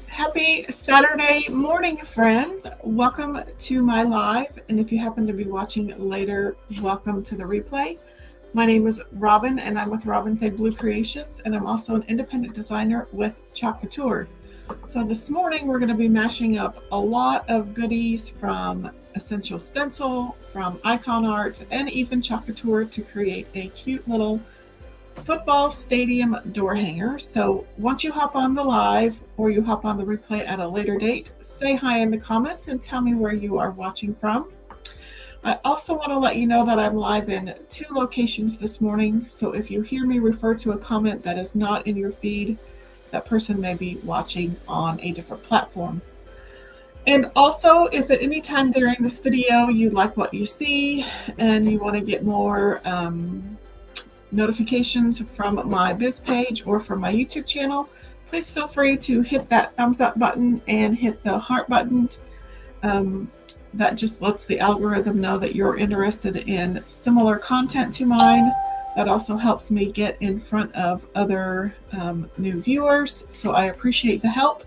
Happy Saturday morning, friends. Welcome to my live, and if you happen to be watching later, welcome to the replay. My name is Robin, and I'm with Robin Thay Blue Creations, and I'm also an independent designer with Chalk Couture. So this morning we're going to be mashing up a lot of goodies from Essential Stencil, from IkonArt, and even Chalk Couture to create a cute little football stadium door hanger. So once you hop on the live or you hop on the replay at a later date, say hi in the comments and tell me where you are watching from. I also want to let you know that I'm live in 2 locations this morning. So if you hear me refer to a comment that is not in your feed, that person may be watching on a different platform. And also, if at any time during this video you like what you see and you want to get more notifications from my biz page or from my YouTube channel, please feel free to hit that thumbs up button and hit the heart button. That just lets the algorithm know that you're interested in similar content to mine. That also helps me get in front of other new viewers, so I appreciate the help.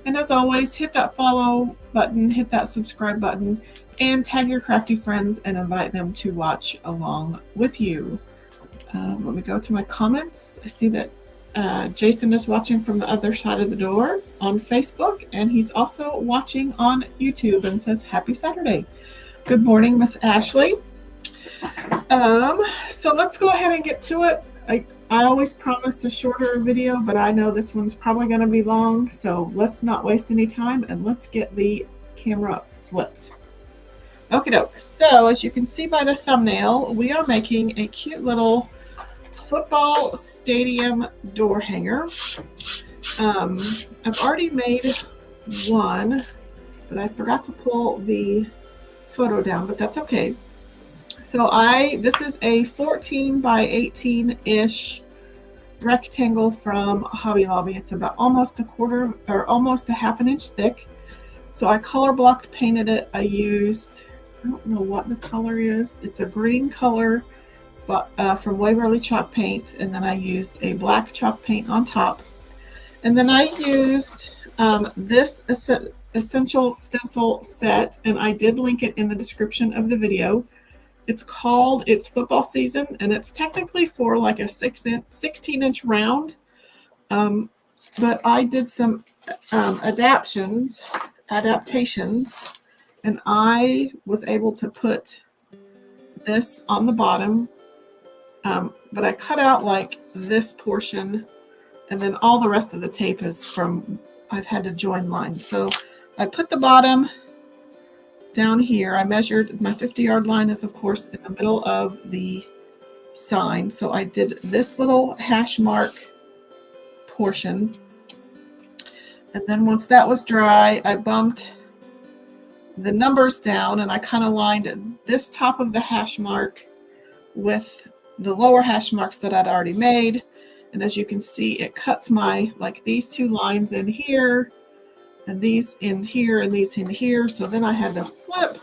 And as always, hit that follow button, hit that subscribe button, and tag your crafty friends and invite them to watch along with you. Let me go to my comments. I see that Jason is watching from the other side of the door on Facebook, and he's also watching on YouTube and says, Happy Saturday. Good morning, Miss Ashley. So let's go ahead and get to it. I always promise a shorter video, but I know this one's probably going to be long, so let's not waste any time and let's get the camera flipped. Okie doke. So as you can see by the thumbnail, we are making a cute little football stadium door hanger. I've already made one, but I forgot to pull the photo down, but that's okay. So this is a 14 by 18-ish rectangle from Hobby Lobby. It's about almost a quarter or almost a half an inch thick. So I color blocked painted it. I used, I don't know what the color is. It's a green color, but from Waverly chalk paint, and then I used a black chalk paint on top. And then I used this Essential Stencil set, and I did link it in the description of the video. It's football season, and it's technically for like a 16-inch round. But I did some adaptations, and I was able to put this on the bottom. But I cut out like this portion, and then all the rest of the tape is from, I've had to join lines. So I put the bottom down here. I measured, my 50-yard line is of course in the middle of the sign. So I did this little hash mark portion. And then once that was dry, I bumped the numbers down, and I kind of lined this top of the hash mark with the lower hash marks that I'd already made. And as you can see, it cuts my, like these two lines in here, and these in here, and these in here. So then I had to flip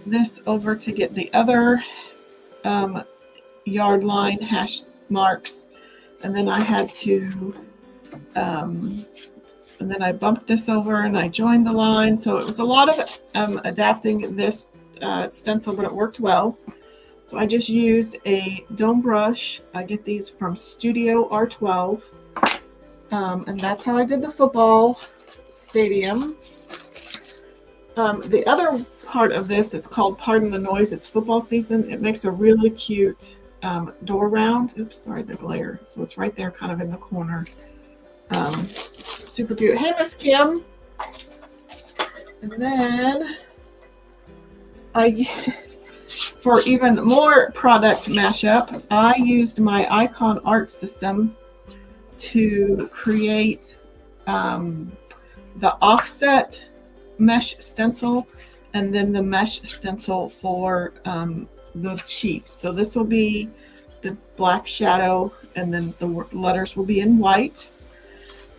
this over to get the other yard line hash marks. And then I had to, and then I bumped this over and I joined the line. So it was a lot of adapting this stencil, but it worked well. So I just used a dome brush. I get these from Studio R12. And that's how I did the football stadium. The other part of this, it's called Pardon the Noise. It's football season. It makes a really cute door round. Oops, sorry, the glare. So it's right there kind of in the corner. Super cute. Hey, Miss Kim. And then for even more product mashup, I used my IkonArt system to create the offset mesh stencil and then the mesh stencil for the Chiefs. So this will be the black shadow, and then the letters will be in white.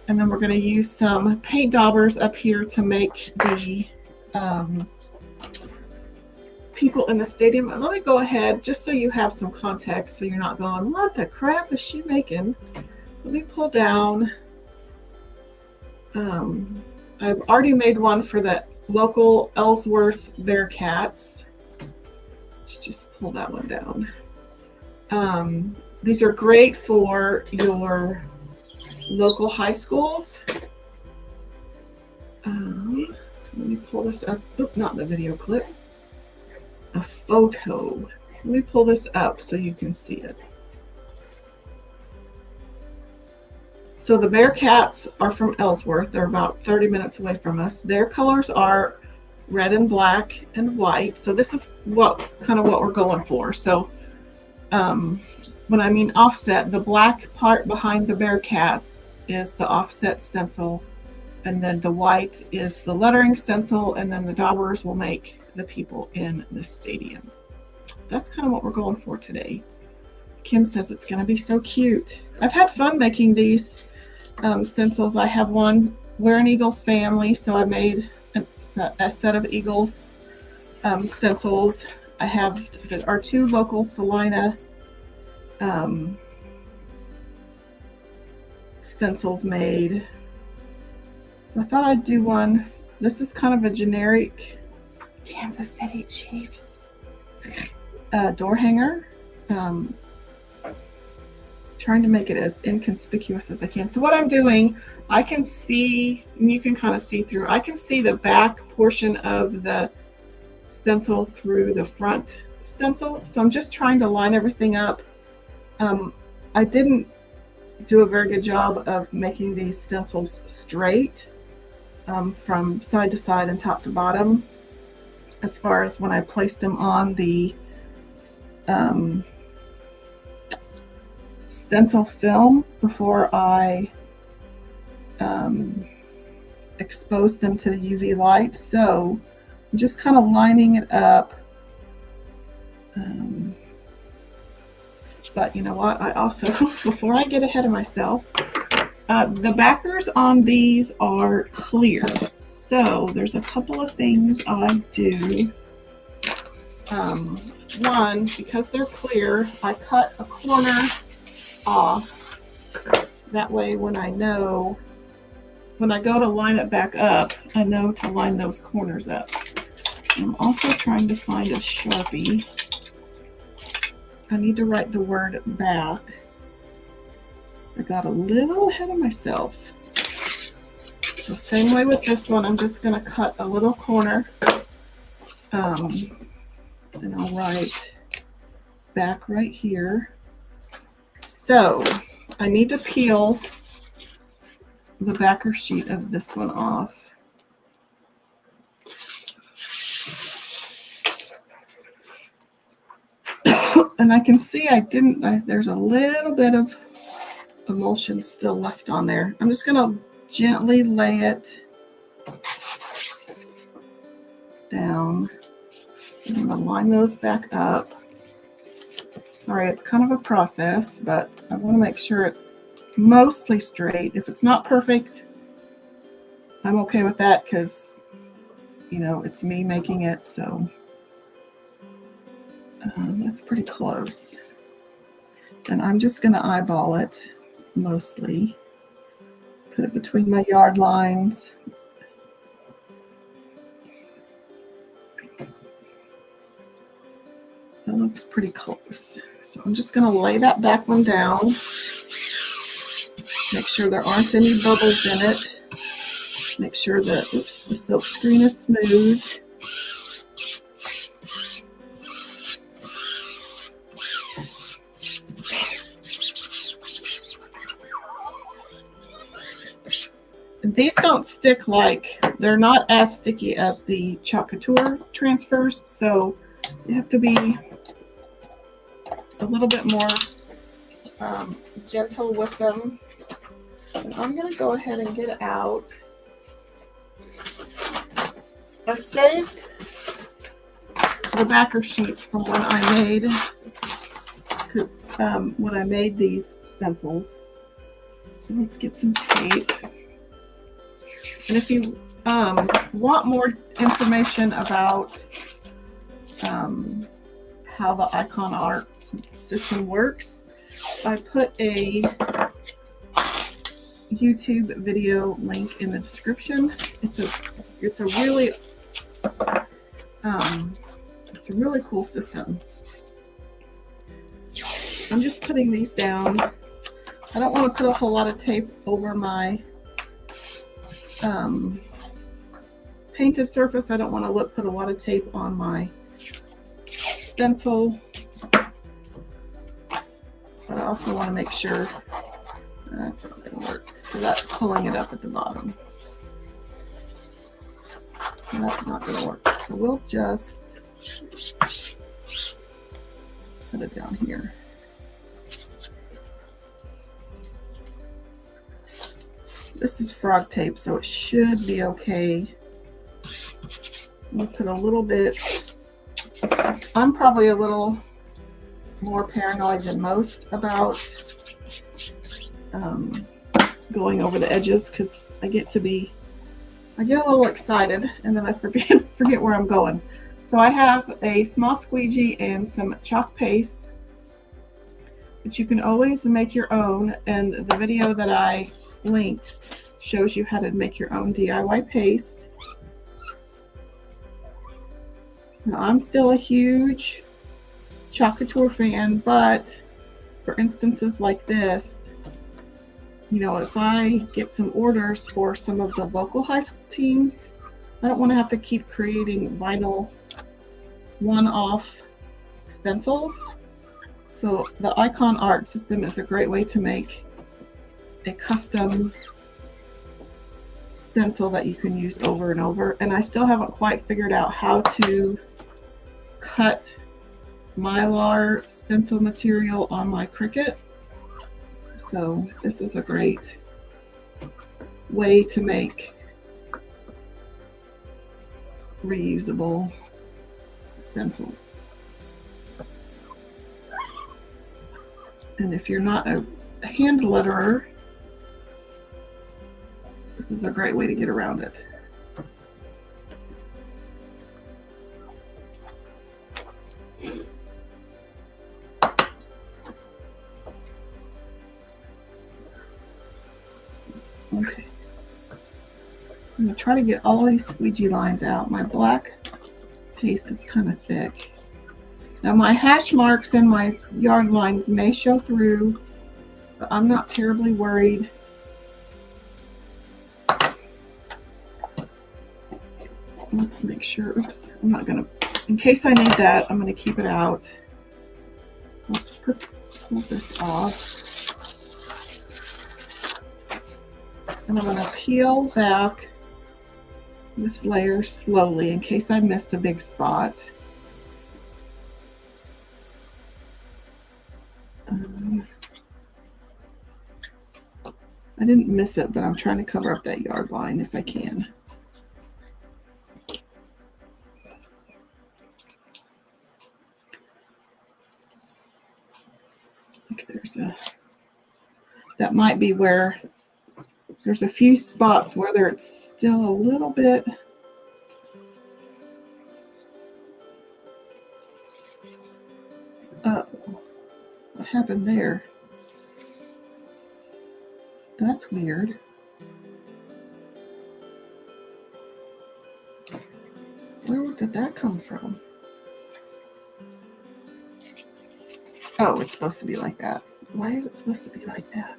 And then we're going to use some paint daubers up here to make the people in the stadium. And let me go ahead, just so you have some context, so you're not going, what the crap is she making? Let me pull down. I've already made one for the local Ellsworth Bearcats. Let's just pull that one down. These are great for your local high schools. So let me pull this up. Oop, not the video clip. A photo. Let me pull this up so you can see it. So the Bearcats are from Ellsworth. They're about 30 minutes away from us. Their colors are red and black and white. So this is what we're going for. So when I mean offset, the black part behind the Bearcats is the offset stencil, and then the white is the lettering stencil, and then the daubers will make the people in the stadium. That's kind of what we're going for today. Kim says it's going to be so cute. I've had fun making these stencils. I have one, we're an Eagles family, so I made a set of Eagles stencils. I have our two local Salina stencils made. So I thought I'd do one. This is kind of a generic Kansas City Chiefs door hanger. Trying to make it as inconspicuous as I can. So what I'm doing, I can see, and you can kind of see through, I can see the back portion of the stencil through the front stencil. So I'm just trying to line everything up. I didn't do a very good job of making these stencils straight from side to side and top to bottom, as far as when I placed them on the stencil film before I exposed them to the UV light. So I'm just kind of lining it up. But you know what? I also, before I get ahead of myself, the backers on these are clear. So there's a couple of things I do. One, because they're clear, I cut a corner off. That way when I go to line it back up, I know to line those corners up. I'm also trying to find a Sharpie. I need to write the word back. I got a little ahead of myself. So same way with this one, I'm just going to cut a little corner. And I'll write back right here. So I need to peel the backer sheet of this one off. And I can see there's a little bit of emulsion still left on there. I'm just going to gently lay it down. I'm going to line those back up. Sorry, it's kind of a process, but I want to make sure it's mostly straight. If it's not perfect, I'm okay with that because, you know, it's me making it, so that's pretty close. And I'm just going to eyeball it mostly. Put it between my yard lines. That looks pretty close. So I'm just going to lay that back one down. Make sure there aren't any bubbles in it. Make sure that, oops, the silk screen is smooth. These don't stick, like, they're not as sticky as the Chalk Couture transfers, so you have to be a little bit more gentle with them. And I'm going to go ahead and get it out. I saved the backer sheets from when I made these stencils. So let's get some tape. And if you want more information about how the IkonArt system works, I put a YouTube video link in the description. It's a really cool system. I'm just putting these down. I don't want to put a whole lot of tape over my painted surface. I don't want to put a lot of tape on my stencil. But I also want to make sure that's not going to work. So that's pulling it up at the bottom. So that's not going to work. So we'll just put it down here. This is frog tape, so it should be okay. We'll put a little bit. I'm probably a little more paranoid than most about going over the edges because I get a little excited and then I forget where I'm going. So I have a small squeegee and some chalk paste, but you can always make your own, and the video that I linked shows you how to make your own DIY paste. Now, I'm still a huge Chalk Couture fan, but for instances like this, you know, if I get some orders for some of the local high school teams, I don't want to have to keep creating vinyl one-off stencils. So the IkonArt system is a great way to make a custom stencil that you can use over and over. And I still haven't quite figured out how to cut Mylar stencil material on my Cricut. So this is a great way to make reusable stencils. And if you're not a hand letterer, this is a great way to get around it. Okay. I'm going to try to get all these squeegee lines out. My black paste is kind of thick. Now my hash marks and my yard lines may show through, but I'm not terribly worried. Let's make sure, oops, I'm not going to, in case I need that, I'm going to keep it out. Let's pull this off. And I'm going to peel back this layer slowly in case I missed a big spot. I didn't miss it, but I'm trying to cover up that yard line if I can. that might be where there's a few spots where it's still a little bit. What happened there? That's weird. Where did that come from? Oh, it's supposed to be like that. Why is it supposed to be like that?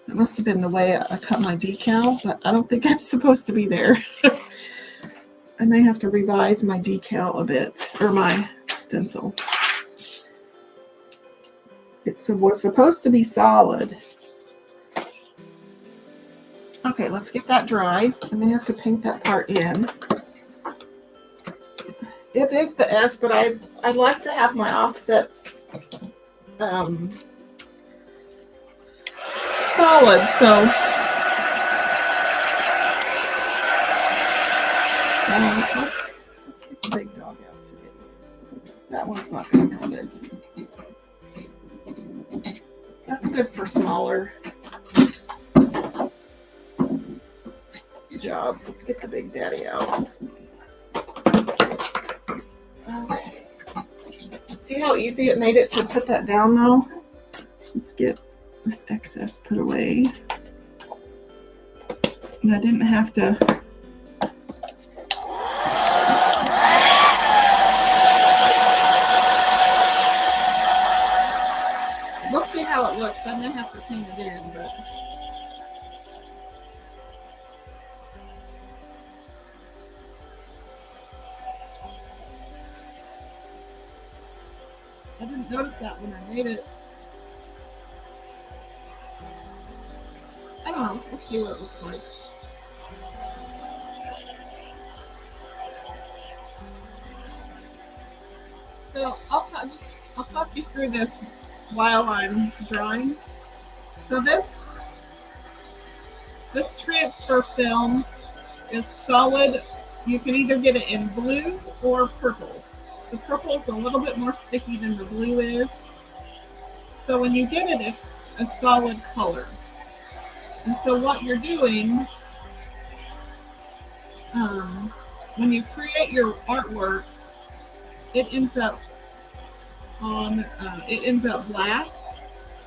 It must have been the way I cut my decal, but I don't think that's supposed to be there. I may have to revise my decal a bit, or my stencil. It was supposed to be solid. Okay, let's get that dry. I may have to paint that part in. It is the S, but I'd like to have my offsets solid, so let's get the big dog out today. That one's not going to cut it. That's good for smaller jobs. Let's get the big daddy out. Okay. See how easy it made it to put that down though? Let's get this excess put away. And I didn't have to we'll see how it looks. I may have to paint it in, but I didn't notice that when I made it. I don't know. Let's see what it looks like. So I'll talk you through this while I'm drawing. So this transfer film is solid. You can either get it in blue or purple. The purple is a little bit more sticky than the blue is. So when you get it, it's a solid color. And so what you're doing, when you create your artwork, it ends up black.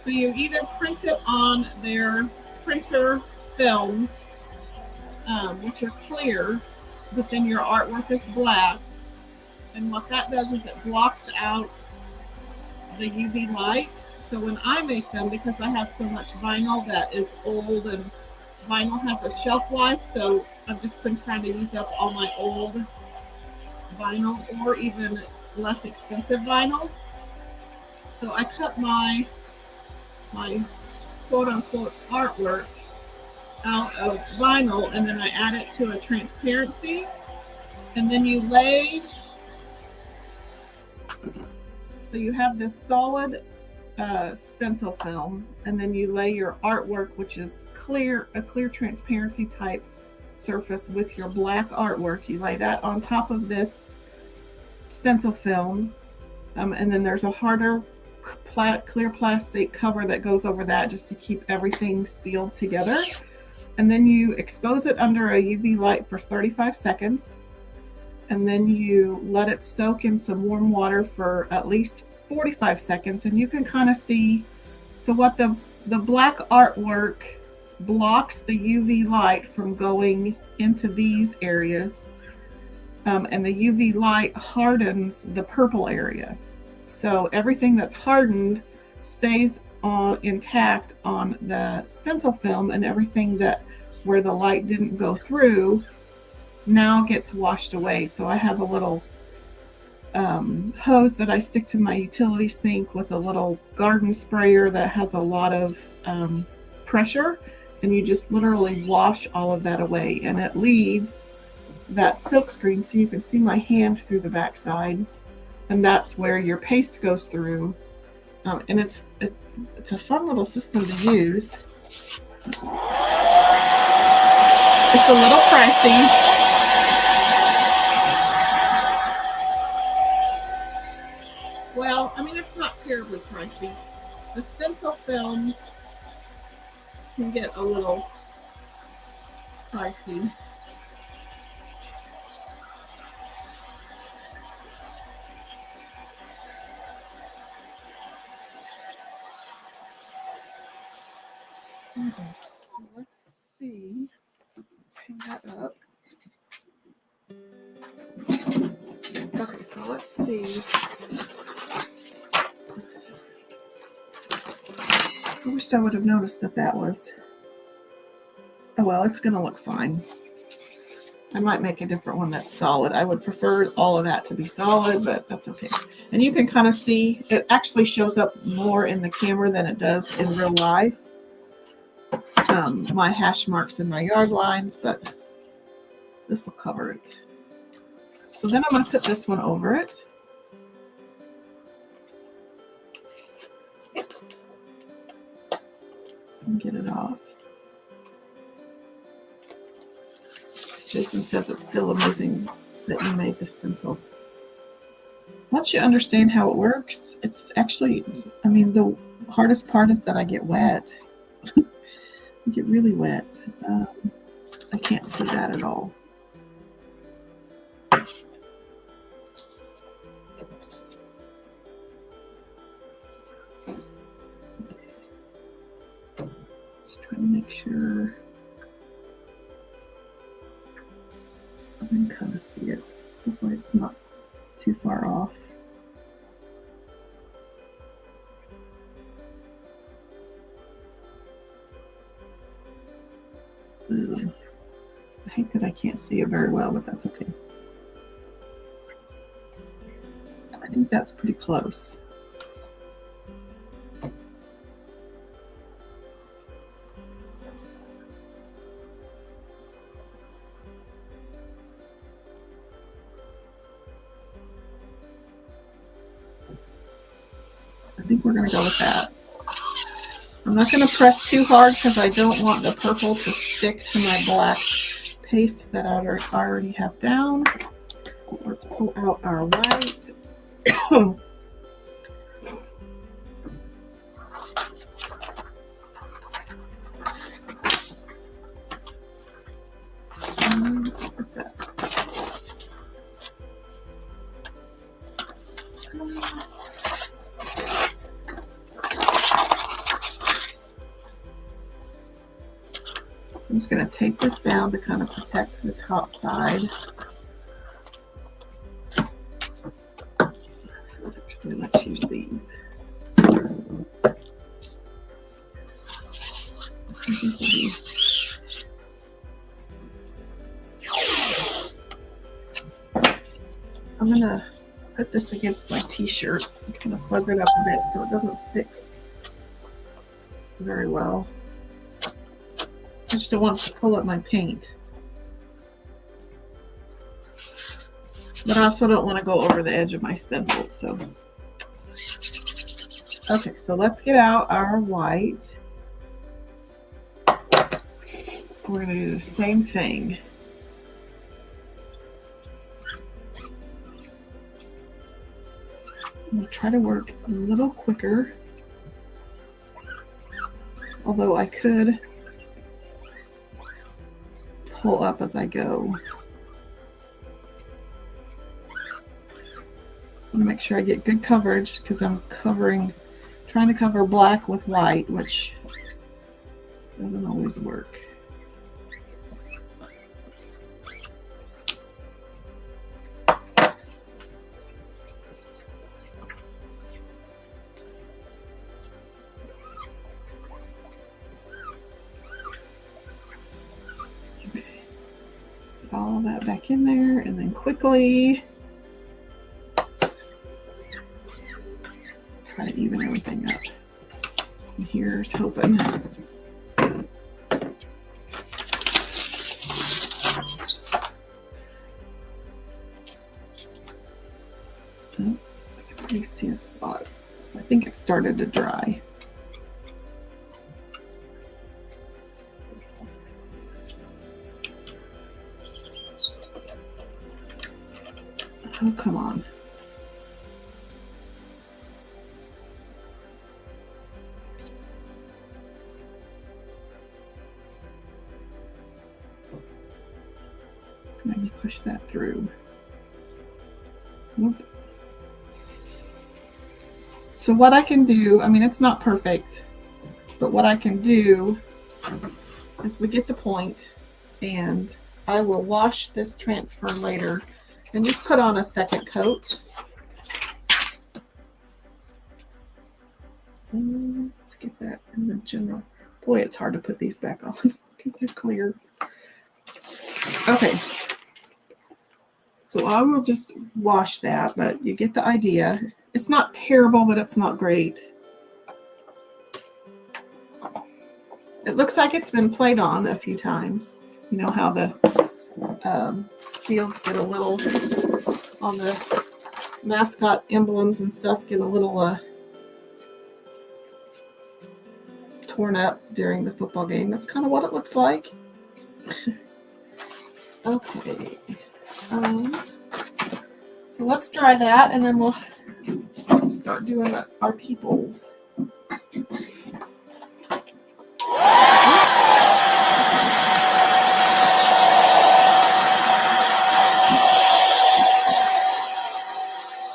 So you either print it on their printer films, which are clear, but then your artwork is black. And what that does is it blocks out the UV light. So when I make them, because I have so much vinyl that is old and vinyl has a shelf life, so I've just been trying to use up all my old vinyl or even less expensive vinyl. So I cut my quote-unquote artwork out of vinyl, and then I add it to a transparency, and then you lay. So you have this solid stencil film, and then you lay your artwork, which is a clear transparency type surface with your black artwork. You lay that on top of this stencil film, and then there's a harder clear plastic cover that goes over that just to keep everything sealed together. And then you expose it under a UV light for 35 seconds. And then you let it soak in some warm water for at least 45 seconds. And you can kind of see, so what the black artwork blocks the UV light from going into these areas. And the UV light hardens the purple area. So everything that's hardened stays intact on the stencil film, and everything where the light didn't go through now gets washed away. So I have a little hose that I stick to my utility sink with a little garden sprayer that has a lot of pressure, and you just literally wash all of that away, and it leaves that silk screen so you can see my hand through the backside, and that's where your paste goes through. And it's a fun little system to use. It's a little pricey. Well, I mean, it's not terribly pricey. films can get a little pricey. Okay, so let's see. Let's hang that up. Okay, so let's see. I wish I would have noticed that was. Oh well, it's going to look fine. I might make a different one that's solid. I would prefer all of that to be solid, but that's okay. And you can kind of see it actually shows up more in the camera than it does in real life. My hash marks and my yard lines, but this will cover it. So then I'm going to put this one over it. And get it off. Jason says it's still amazing that you made the stencil. Once you understand how it works, it's actually, I mean, the hardest part is that I get wet. I get really wet. I can't see that at all. Just trying to make sure I can kind of see it. Hopefully it's not too far off. I hate that I can't see it very well, but that's okay. I think that's pretty close. I think we're going to go with that. I'm not going to press too hard because I don't want the purple to stick to my black paste that I already have down. Let's pull out our white. I'm just going to tape this down to kind of protect the top side. Actually, let's use these. I'm going to put this against my t-shirt and kind of fuzz it up a bit so it doesn't stick very well. I just don't want to pull up my paint. But I also don't want to go over the edge of my stencil. So, okay, so let's get out our white. We're going to do the same thing. I'm going to try to work a little quicker. Although I could pull up as I go. I want to make sure I get good coverage because I'm trying to cover black with white, which doesn't always work. All that back in there and then quickly try to even everything up. And here's hoping. Oh, I can really see a spot. So I think it started to dry. Oh, come on. Maybe push that through. Whoop. So what I can do, I mean, it's not perfect, but what I can do is we get the point, and I will wash this transfer later and just put on a second coat. Let's get that in the general. Boy, it's hard to put these back on because they're clear. Okay. So I will just wash that, but you get the idea. It's not terrible, but it's not great. It looks like it's been played on a few times. You know how the fields get a little, on the mascot emblems and stuff, get a little torn up during the football game. That's kind of what it looks like. Okay. So let's dry that, and then we'll start doing our peoples.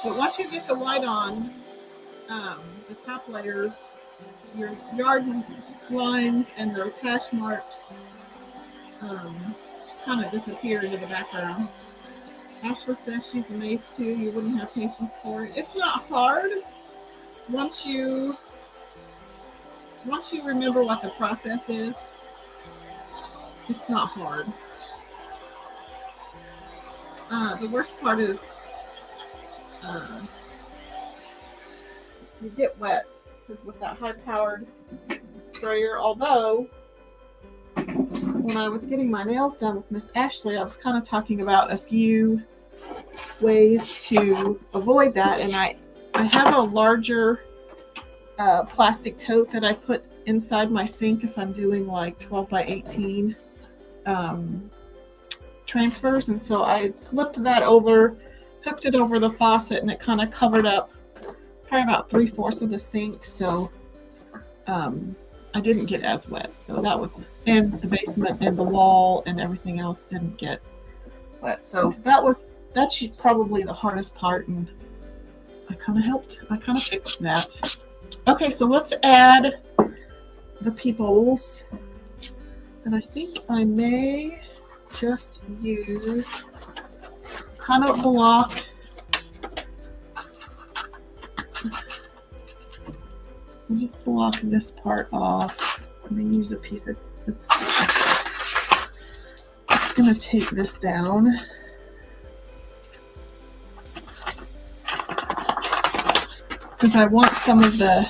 But once you get the white on, the top layer, your yard lines and those hash marks kind of disappear into the background. Ashley says she's amazed too. You wouldn't have patience for it. It's not hard once you remember what the process is. It's not hard. The worst part is you get wet because with that high-powered sprayer. Although when I was getting my nails done with Miss Ashley, I was kind of talking about a few ways to avoid that, and I have a larger plastic tote that I put inside my sink if I'm doing like 12 by 18 transfers, and so I flipped that over, hooked it over the faucet, and it kind of covered up probably about 3/4 of the sink, so I didn't get as wet. So that was, and the basement and the wall and everything else didn't get wet. So that's probably the hardest part, and I kind of fixed that. Okay, so let's add the peoples, and I think I may just use kind of block. I'll just block this part off and then use a piece of, it's going to take this down. Because I want some of the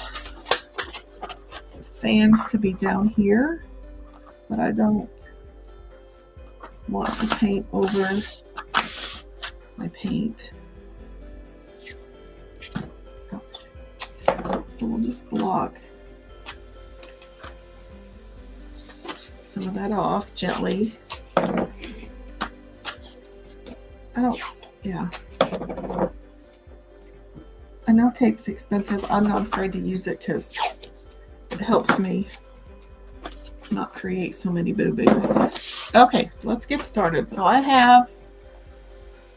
fans to be down here, but I don't want to paint over my paint. So we'll just block some of that off gently. I know tape's expensive. I'm not afraid to use it because it helps me not create so many boo-boos. Okay, so let's get started. So I have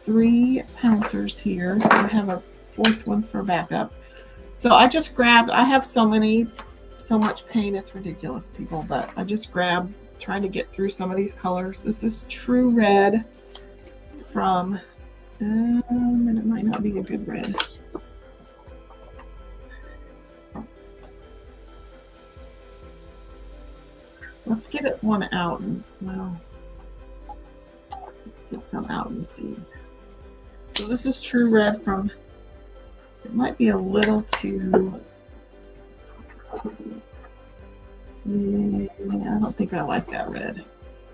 3 pouncers here. I have a 4th one for backup. So I just grabbed, I have so much paint, it's ridiculous, people, but I just grabbed, trying to get through some of these colors. This is True Red from, and it might not be a good red. Let's get it one out, and well, let's get some out and see. So this is True Red from, it might be a little too, yeah, I don't think I like that red.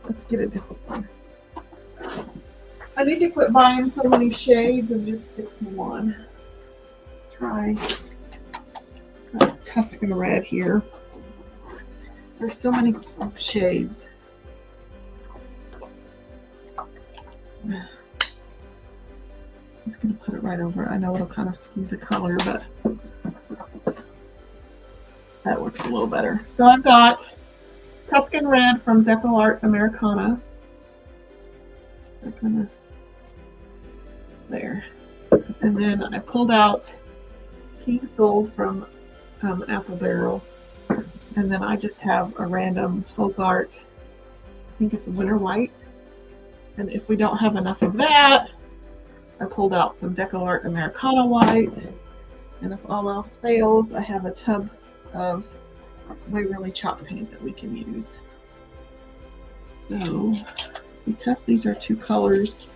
Let's get a different one. I need to quit buying so many shades and just stick to one. Let's try Tuscan Red here. There's so many shades. I'm just going to put it right over. I know it'll kind of skew the color, but that works a little better. So I've got Tuscan Red from IkonArt Americana. They're kind of there. And then I pulled out King's Gold from Apple Barrel. And then I just have a random folk art. I think it's Winter White. And if we don't have enough of that, I pulled out some Deco Art Americana White. And if all else fails, I have a tub of Waverly chalk paint that we can use. So, because these are two colors,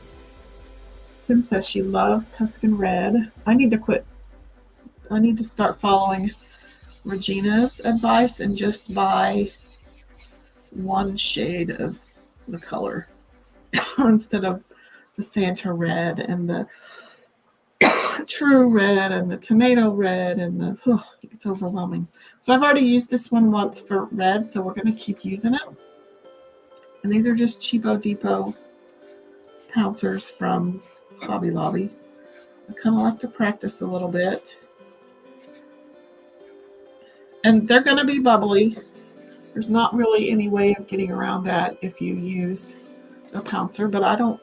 Kim says she loves Tuscan Red. I need to start following Regina's advice and just buy one shade of the color instead of the Santa Red and the True Red and the Tomato Red and it's overwhelming. So I've already used this one once for red, so we're going to keep using it. And these are just Cheapo Depot pouncers from Hobby Lobby. I kind of like to practice a little bit. And they're going to be bubbly. There's not really any way of getting around that if you use a pouncer, but I don't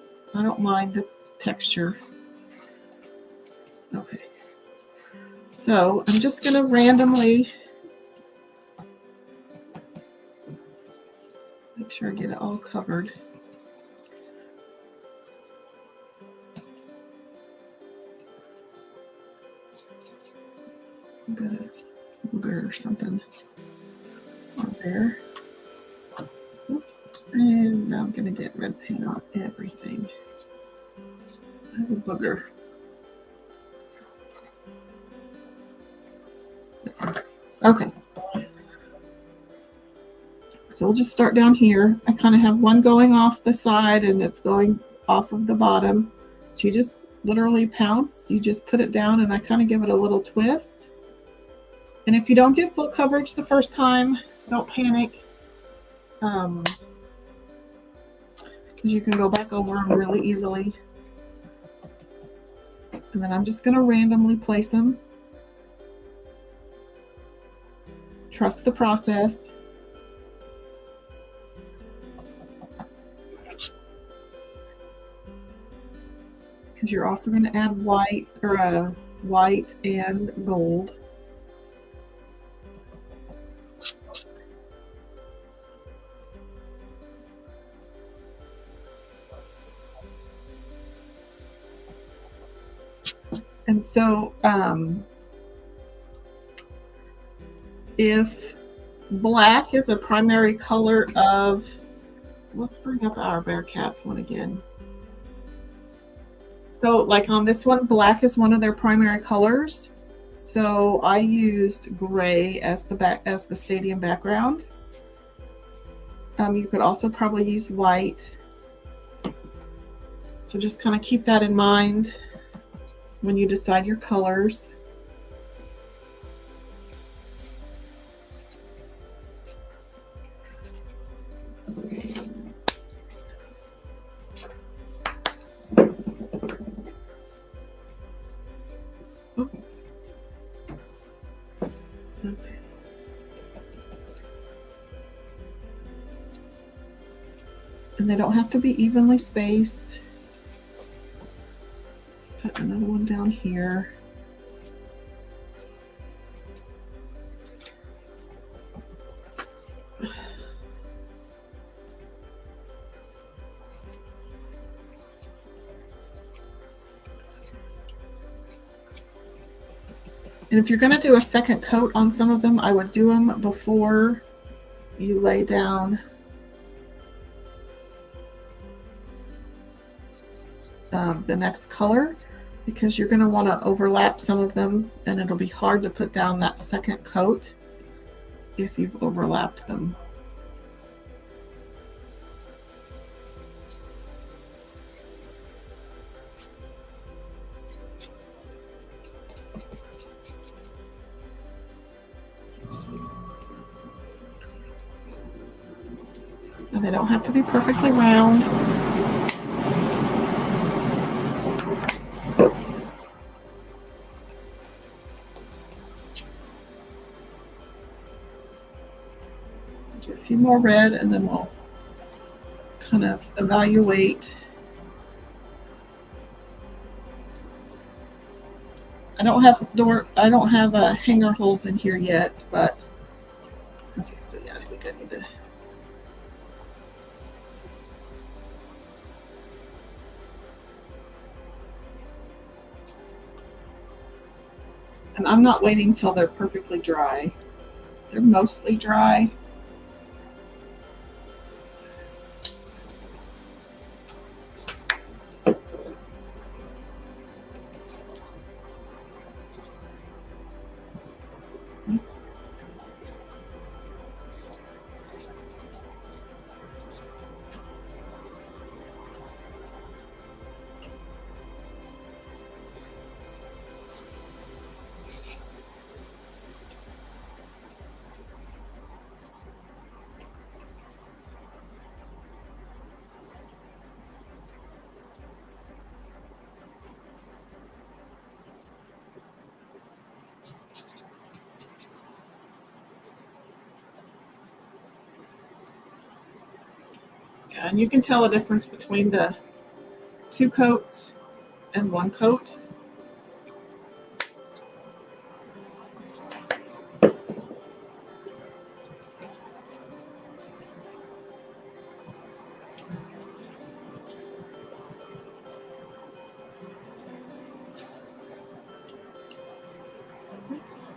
mind the texture. Okay. So I'm just going to randomly make sure I get it all covered. I'm going to booger or something on there. Oops. And now I'm going to get red paint on everything. I have a booger. Okay. So we'll just start down here. I kind of have one going off the side and it's going off of the bottom. So you just literally pounce. You just put it down and I kind of give it a little twist. And if you don't get full coverage the first time, don't panic. Because you can go back over them really easily. And then I'm just going to randomly place them. Trust the process. Because you're also going to add white and gold. And so if black is a primary color of, let's bring up our Bearcats one again. So like on this one, black is one of their primary colors. So I used gray as the stadium background. You could also probably use white. So just kind of keep that in mind when you decide your colors. Okay. And they don't have to be evenly spaced. Let's put another one down here. And if you're going to do a second coat on some of them, I would do them before you lay down the next color, because you're going to want to overlap some of them and it'll be hard to put down that second coat if you've overlapped them. And they don't have to be perfectly round. Do a few more red and then we'll kind of evaluate I don't have hanger holes in here yet, but okay, so yeah, I think I need to. And I'm not waiting till they're perfectly dry. They're mostly dry. And you can tell a difference between the 2 coats and 1 coat. Oops.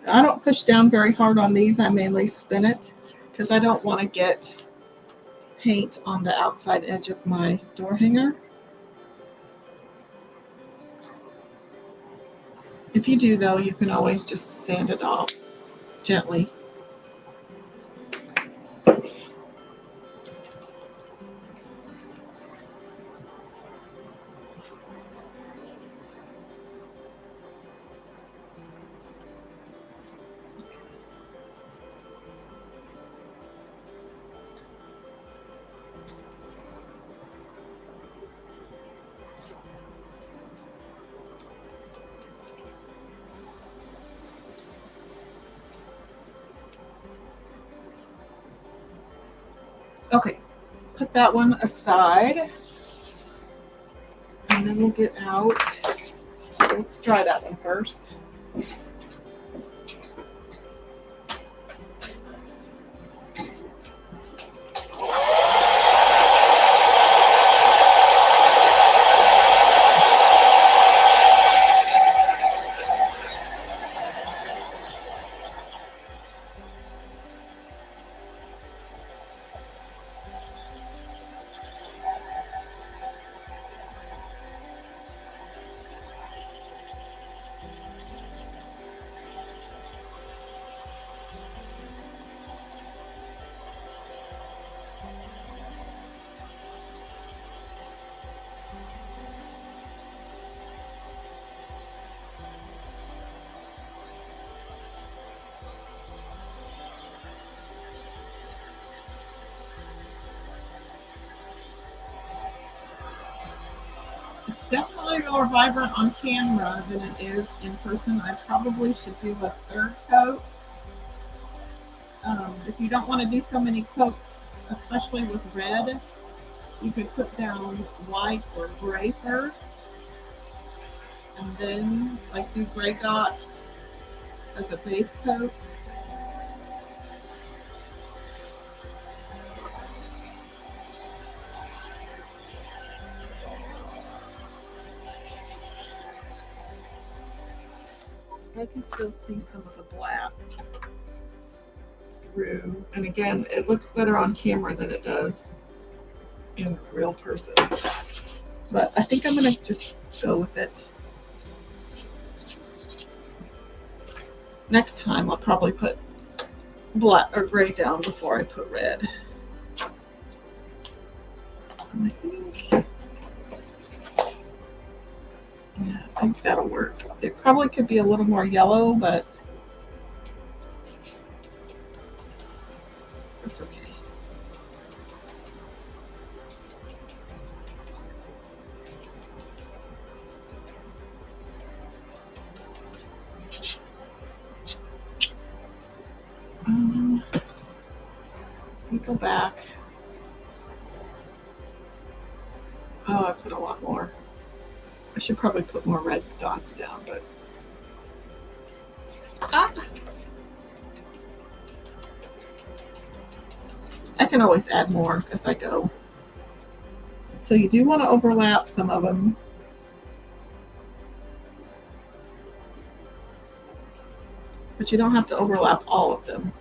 I don't push down very hard on these. I mainly spin it because I don't want to get paint on the outside edge of my door hanger. If you do, though, you can always just sand it off gently. Okay, put that one aside. And then we'll get out. Let's dry that one first. It's definitely more vibrant on camera than it is in person. I probably should do a 3rd coat. If you don't want to do so many coats, especially with red, you could put down white or gray first, and then like do gray dots as a base coat. I can still see some of the black through. And again, it looks better on camera than it does in real person. But I think I'm going to just go with it. Next time, I'll probably put black or gray down before I put red. And I think that'll work. It probably could be a little more yellow, but it's okay. Let me go back. Oh, I put a lot more. I should probably put more red dots down, but I can always add more as I go. So you do want to overlap some of them. But you don't have to overlap all of them.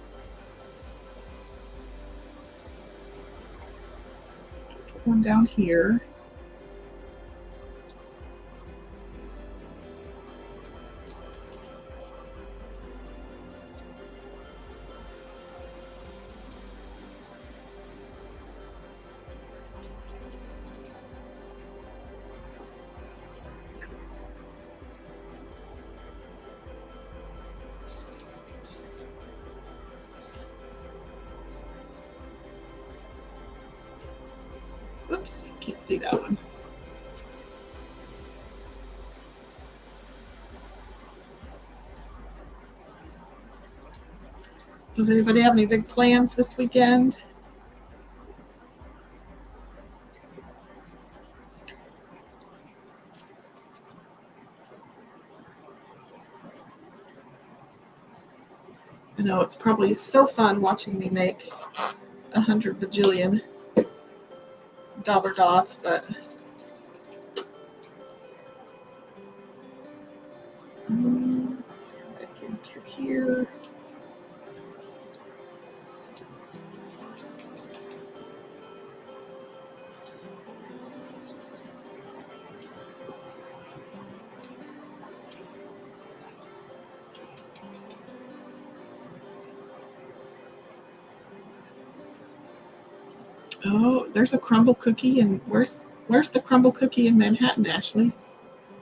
Put one down here. Oops, can't see that one. So does anybody have any big plans this weekend? I know it's probably so fun watching me make 100 bajillion dollar dots, but let's come back in through here. Oh, there's a crumble cookie, and where's the crumble cookie in Manhattan, Ashley?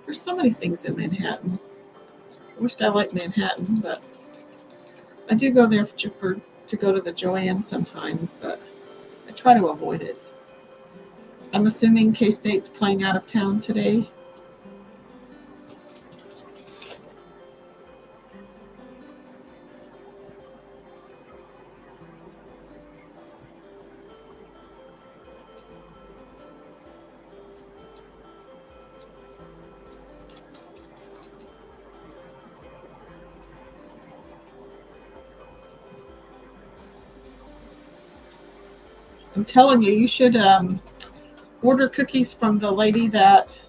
There's so many things in Manhattan. I wished I liked Manhattan, but I do go there to go to the Joanne sometimes, but I try to avoid it. I'm assuming K-State's playing out of town today. I'm telling you, you should order cookies from the lady that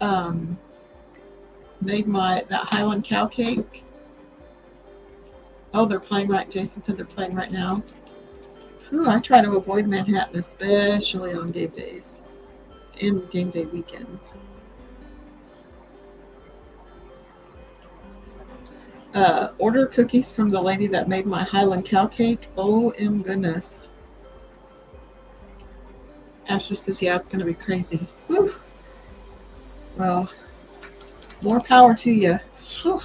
made that Highland cow cake. Oh, they're playing right. Jason said they're playing right now. Ooh, I try to avoid Manhattan, especially on game days and game day weekends. Order cookies from the lady that made my Highland cow cake. Oh, goodness. Ashley says, yeah, it's going to be crazy. Whew. Well, more power to you. Whew.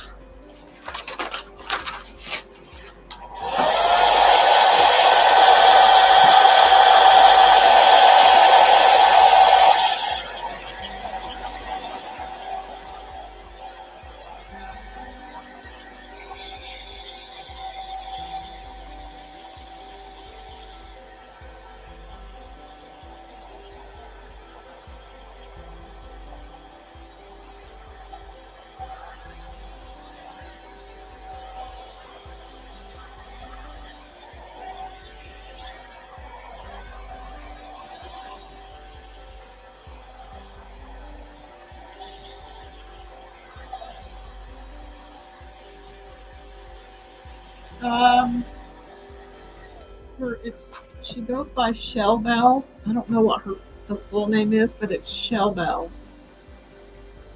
She goes by Shell Bell. I don't know what the full name is, but it's Shell Bell.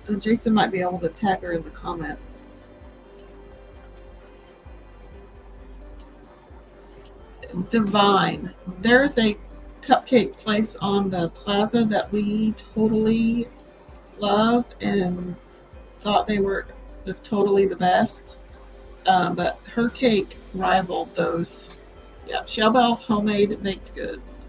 And Jason might be able to tag her in the comments. Divine. There's a cupcake place on the plaza that we totally love and thought they were totally the best. But her cake rivaled those. Yeah, Shell Bell's homemade baked goods.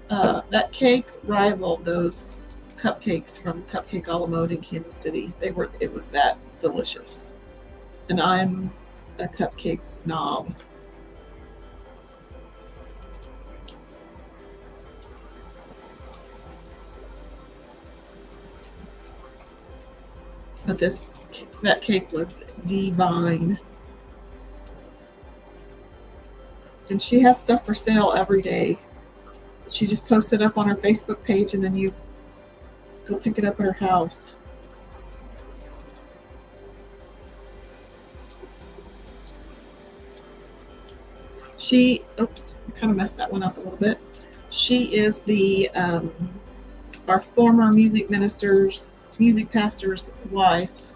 That cake rivaled those cupcakes from Cupcake a la Mode in Kansas City. It was that delicious. And I'm a cupcake snob. But that cake was divine. And she has stuff for sale every day. She just posts it up on her Facebook page, and then you go pick it up at her house. Oops, I kind of messed that one up a little bit. She is our former music pastor's wife.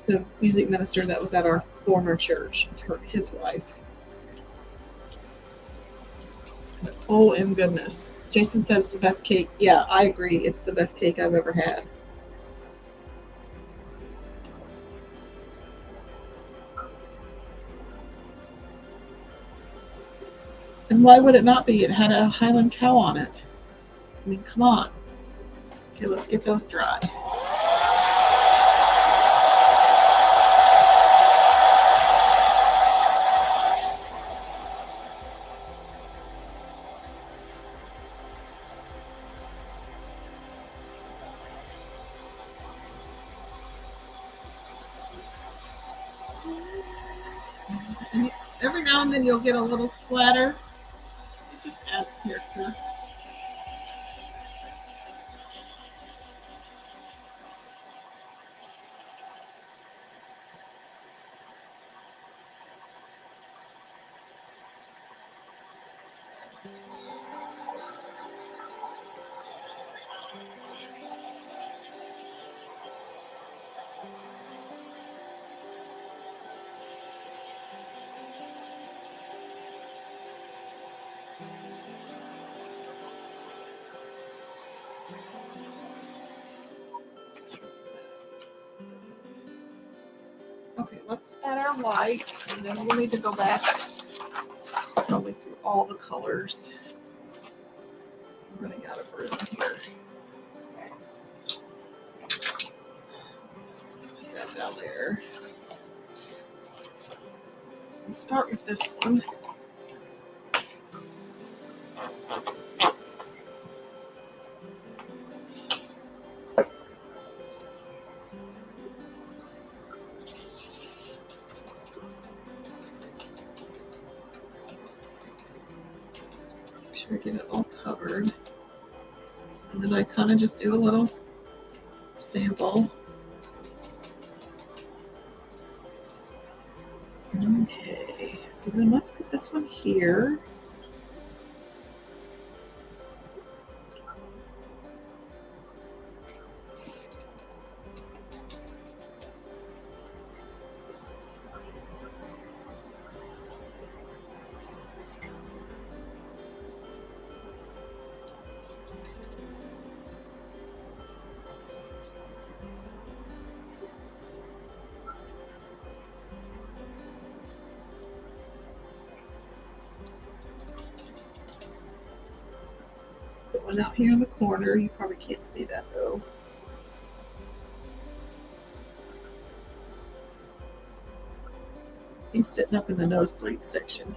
The music minister that was at our former church. It's his wife. Oh, and goodness. Jason says it's the best cake. Yeah, I agree. It's the best cake I've ever had. And why would it not be? It had a Highland cow on it. I mean, come on. Okay, let's get those dry. And every now and then you'll get a little splatter. It just adds character. Okay, let's add our white, and then we'll need to go back probably through all the colors. I'm running out of room here. Let's put that down there. Let's start with this one. Make sure I get it all covered. And then I kind of just do a little sample. Okay, so then let's put this one here. One out here in the corner. You probably can't see that though. He's sitting up in the nosebleed section.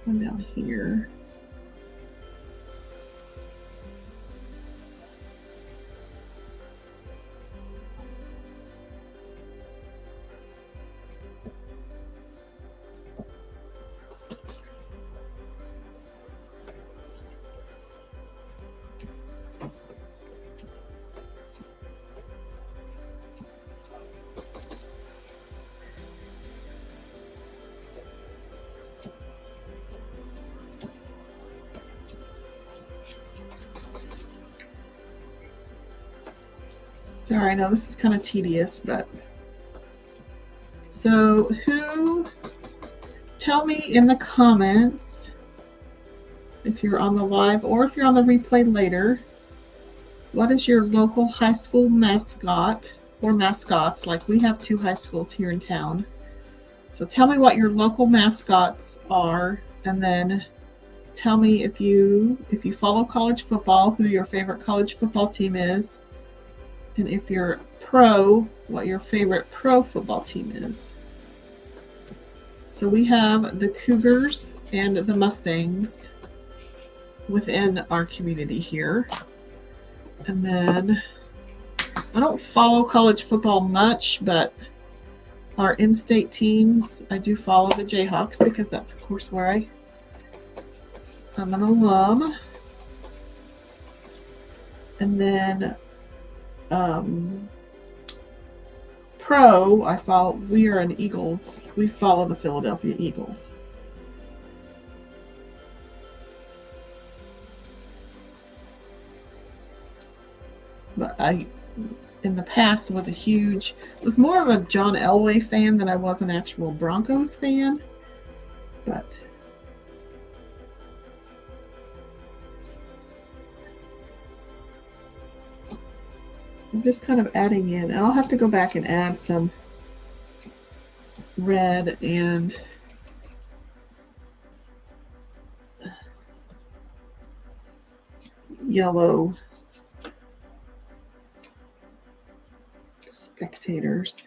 One down here. Sorry, I know this is kind of tedious, but so tell me in the comments if you're on the live or if you're on the replay later, what is your local high school mascot or mascots? Like we have 2 high schools here in town. So tell me what your local mascots are, and then tell me if you follow college football, who your favorite college football team is, and if you're pro, what your favorite pro football team is. So we have the Cougars and the Mustangs within our community here. And then I don't follow college football much, but our in-state teams, I do follow the Jayhawks because that's, of course, where I'm an alum. And then pro, we are an Eagles. We follow the Philadelphia Eagles. But in the past, was more of a John Elway fan than I was an actual Broncos fan. But I'm just kind of adding in. I'll have to go back and add some red and yellow spectators.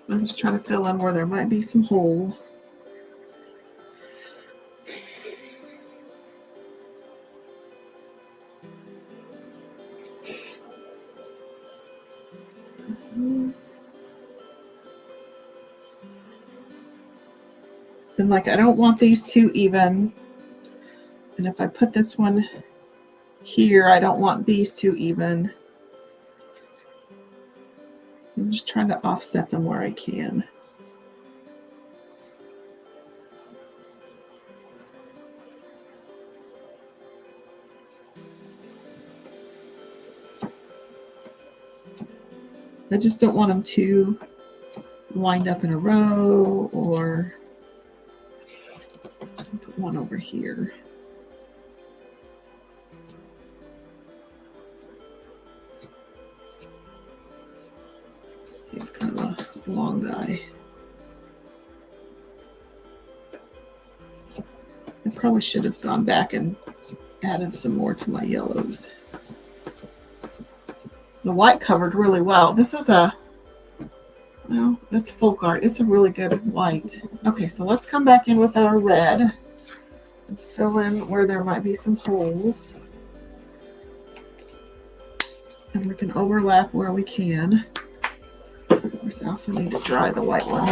I'm just trying to fill in where there might be some holes. And like, I don't want these 2 even. And if I put this one here, I don't want these 2 even. I'm just trying to offset them where I can. I just don't want them too lined up in a row, or put one over here. He's kind of a long guy. I probably should have gone back and added some more to my yellows. The white covered really well. This is that's folk art. It's a really good white. Okay, so let's come back in with our red and fill in where there might be some holes. And we can overlap where we can. Of course, I also need to dry the white ones.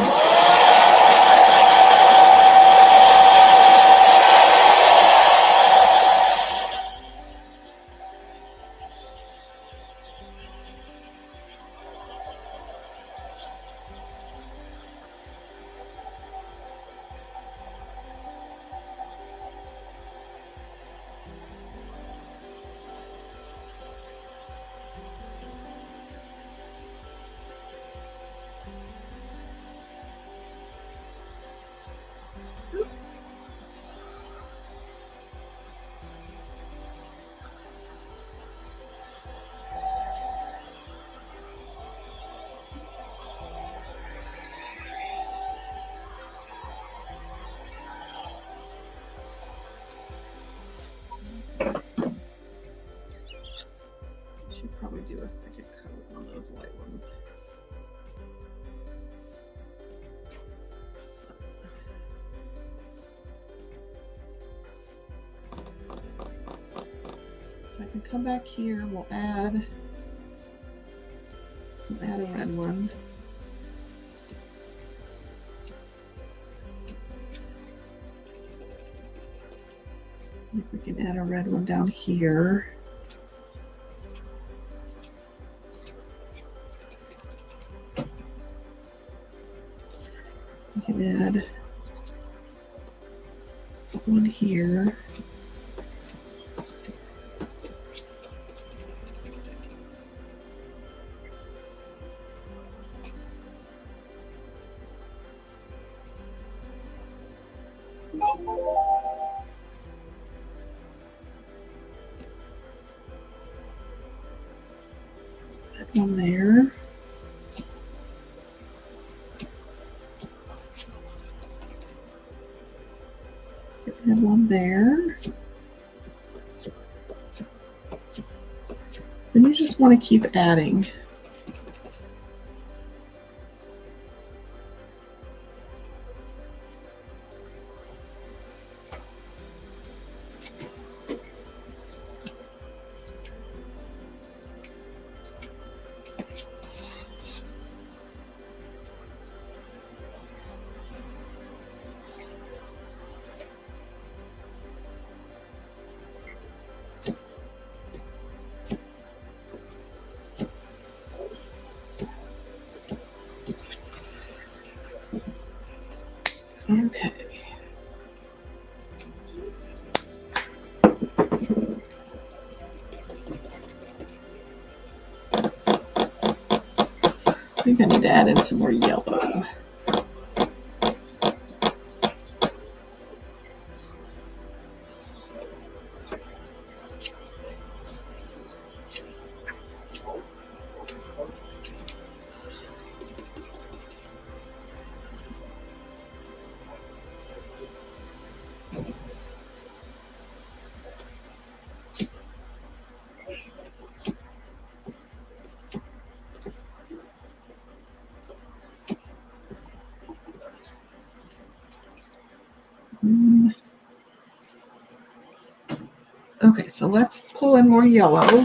Should probably do a second coat on those white ones. So I can come back here and we'll add a red one. If we can add a red one down here. We can add one here. One there. And one there. So you just want to keep adding. Okay. I think I need to add in some more yellow. Okay, so let's pull in more yellow.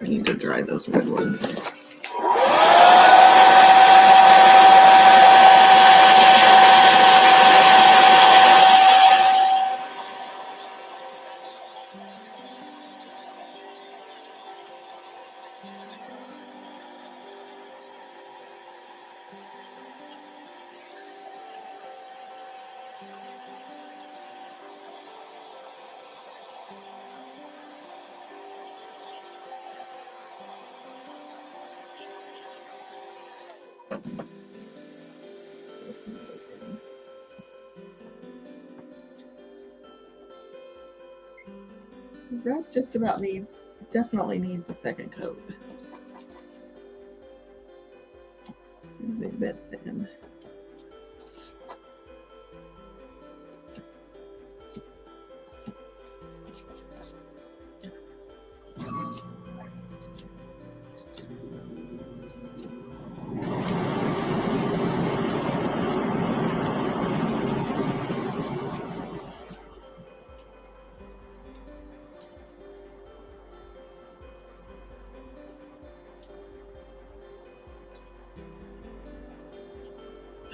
I need to dry those red ones. Red just about definitely needs a second coat. It's a bit thin.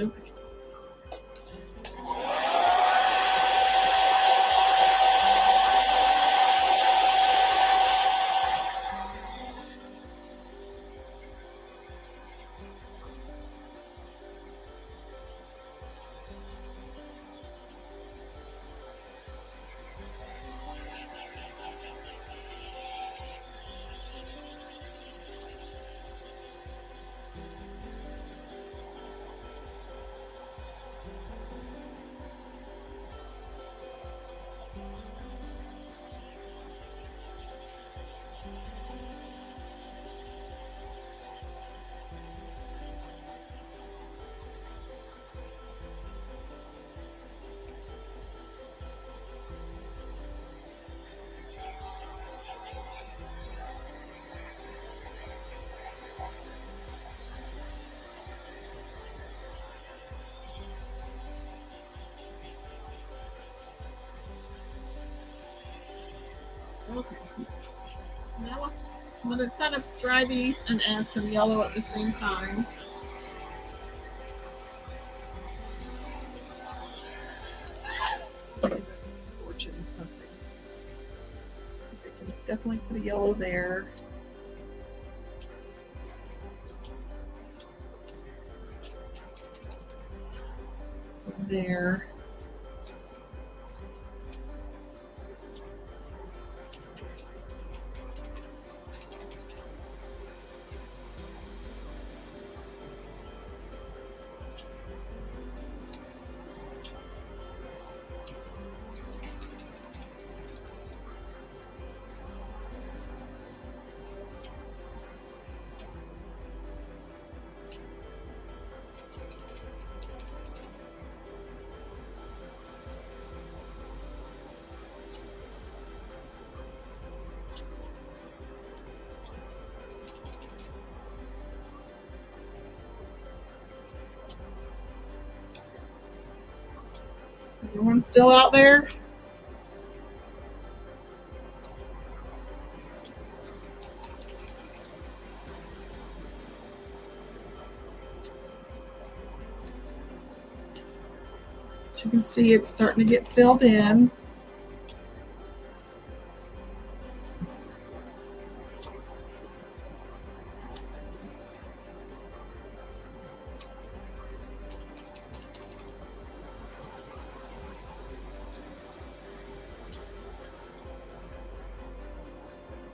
Okay. Okay. Now I'm going to kind of dry these and add some yellow at the same time. definitely put a yellow there. There. Everyone still out there? As you can see, it's starting to get filled in.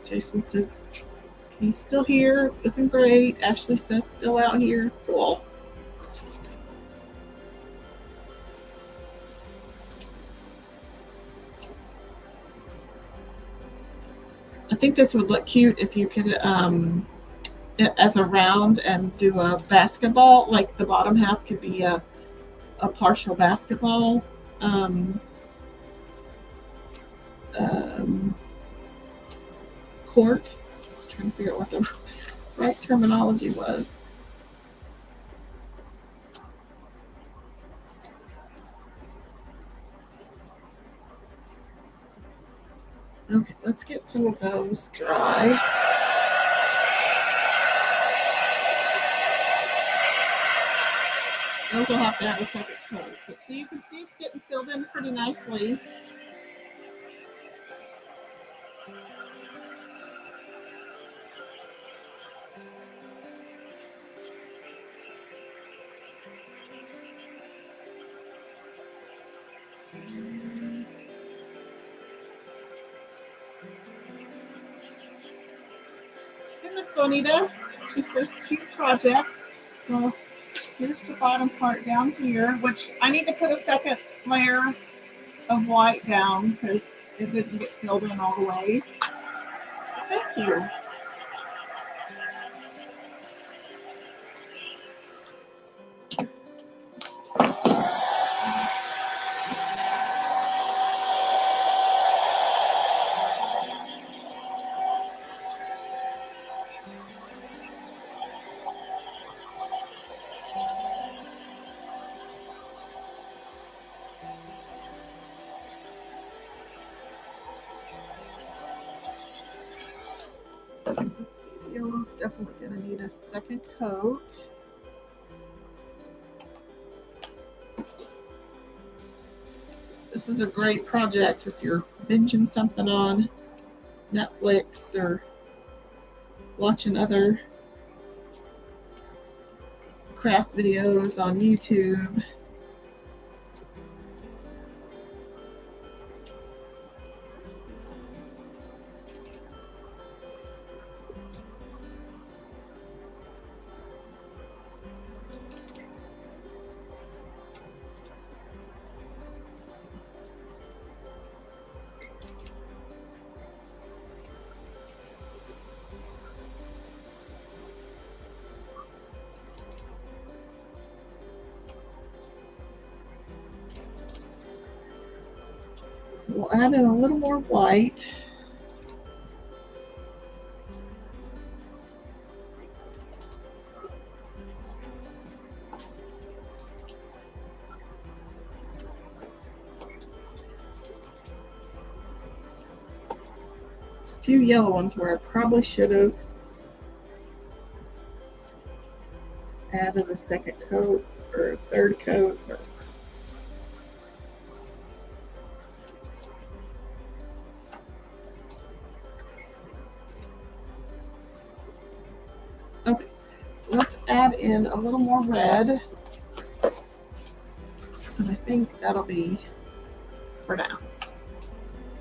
Jason says he's still here, looking great. Ashley says still out here. Cool. I think this would look cute if you could, as a round, and do a basketball. Like the bottom half could be a partial basketball. Court. I was trying to figure out what the right terminology was. Okay, let's get some of those dry. Those will have to have a second coat. But so you can see it's getting filled in pretty nicely. Hey, Miss Bonita. She says, cute project. Well, here's the bottom part down here, which I need to put a second layer of white down because it didn't get filled in all the way. Thank you. Let's see, the yellow's definitely going to need a second coat. This is a great project if you're binging something on Netflix or watching other craft videos on YouTube. So we'll add in a little more white. There's a few yellow ones where I probably should have added a second coat or a third coat. in a little more red. And I think that'll be for now.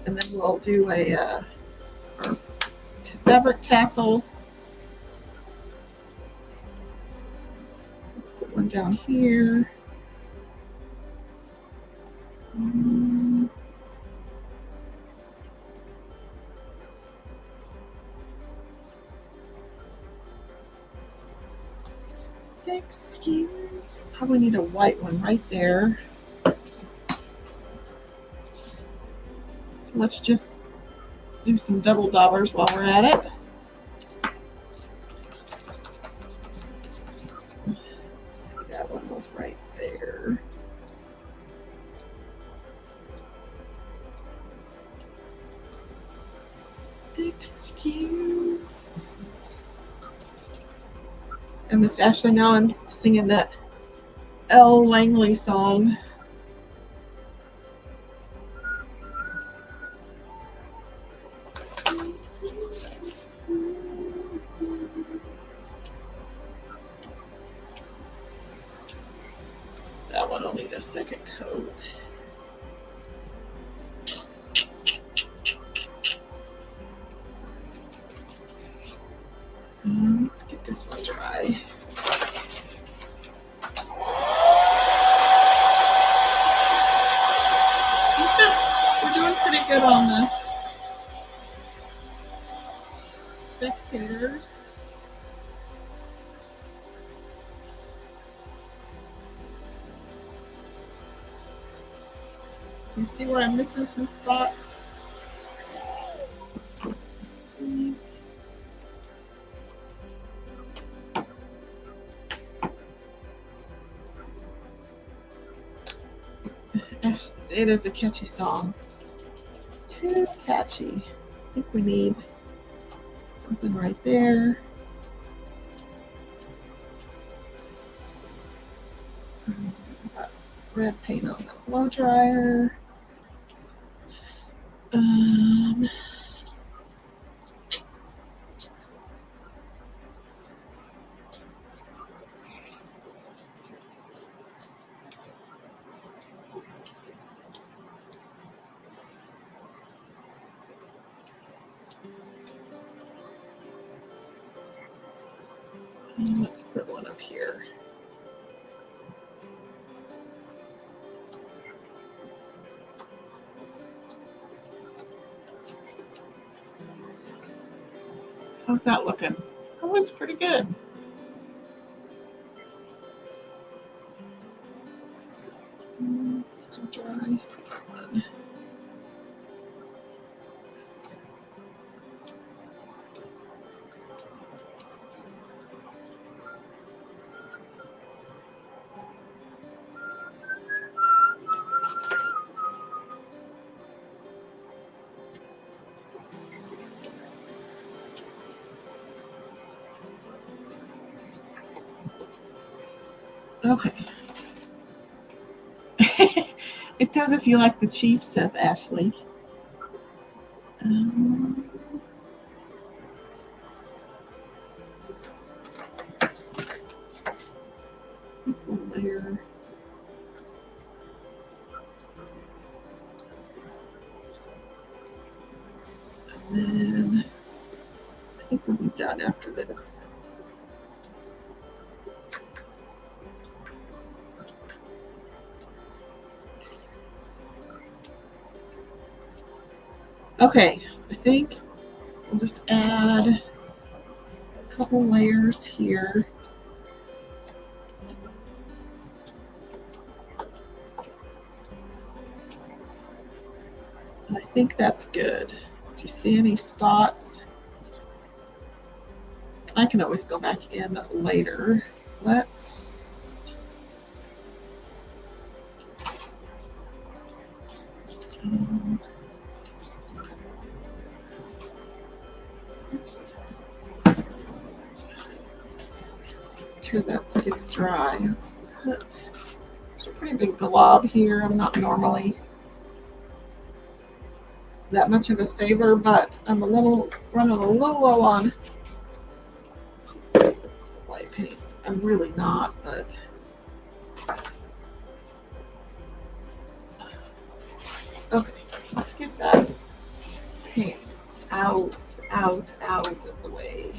And then we'll do a fabric tassel. Put one down here. Excuse. Probably need a white one right there. So let's just do some double daubers while we're at it. Let's see, that one was right there. Excuse. And Miss Ashley, now I'm singing that Elle Langley song. That one will need a second coat. Let's get this one dry. We're doing pretty good on the spectators. You see where I'm missing some spots? It is a catchy song. Too catchy. I think we need something right there. Got red paint on the blow dryer. Let's put one up here. How's that looking? That looks pretty good. Still dry. Okay. It does if you like the chief, says Ashley. Layer. And then I think we'll be done after this. Okay, I think we'll just add a couple layers here. And I think that's good. Do you see any spots? I can always go back in later. Let's oops. Make sure that gets dry. Let's put, there's a pretty big glob here. I'm not normally that much of a saver, but I'm running a little low on white paint. I'm really not, but okay, let's get that paint out of the way.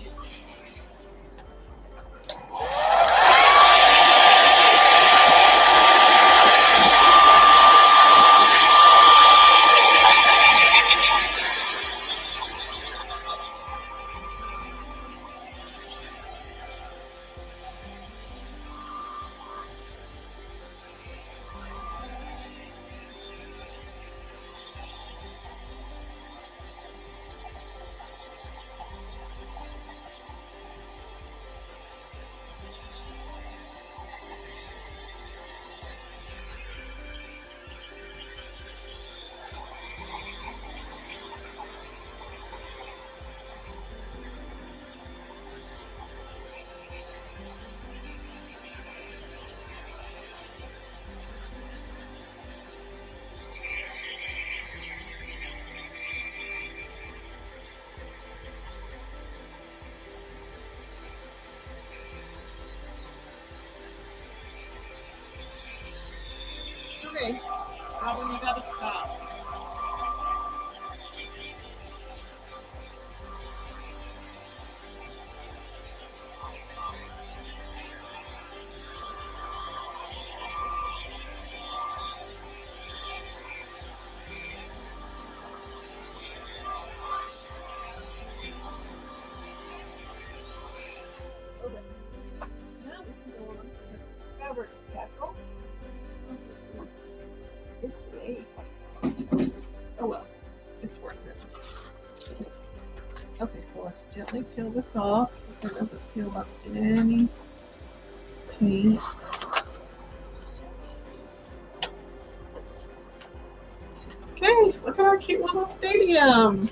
Okay, Robin, you gotta stop. Okay, now we can go on to the fabric stencil. It's late. Oh well, it's worth it. Okay, so let's gently peel this off so it doesn't peel up any paint. Okay, look at our cute little stadium.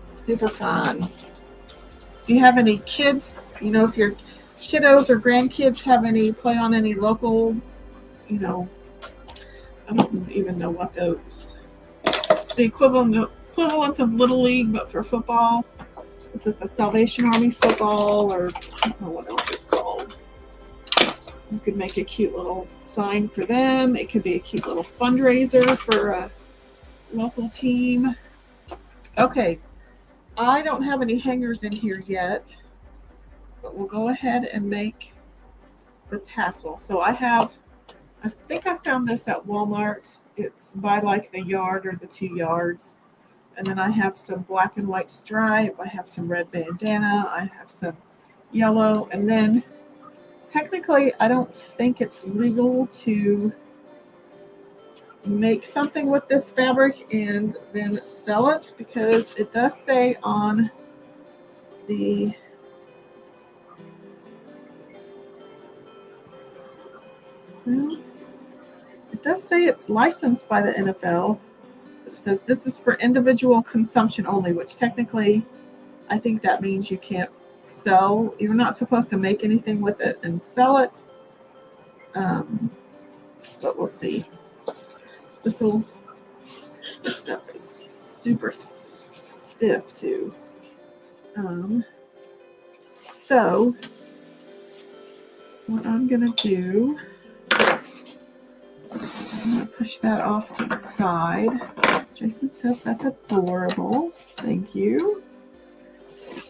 Super fun. If you have any kids, you know, if your kiddos or grandkids have any play on any local, you know, I don't even know what those. It's the equivalent of Little League, but for football. Is it the Salvation Army football, or I don't know what else it's called? You could make a cute little sign for them. It could be a cute little fundraiser for a local team. Okay, I don't have any hangers in here yet, but we'll go ahead and make the tassel. So I think I found this at Walmart. It's by like the yard or the 2 yards. And then I have some black and white stripe. I have some red bandana. I have some yellow. And then technically, I don't think it's legal to make something with this fabric and then sell it, because it does say on the it does say it's licensed by the NFL. It says this is for individual consumption only, which technically I think that means you can't sell. You're not supposed to make anything with it and sell it. But we'll see. This stuff is super stiff too. So what I'm gonna do, I'm gonna push that off to the side. Jason says that's adorable. Thank you.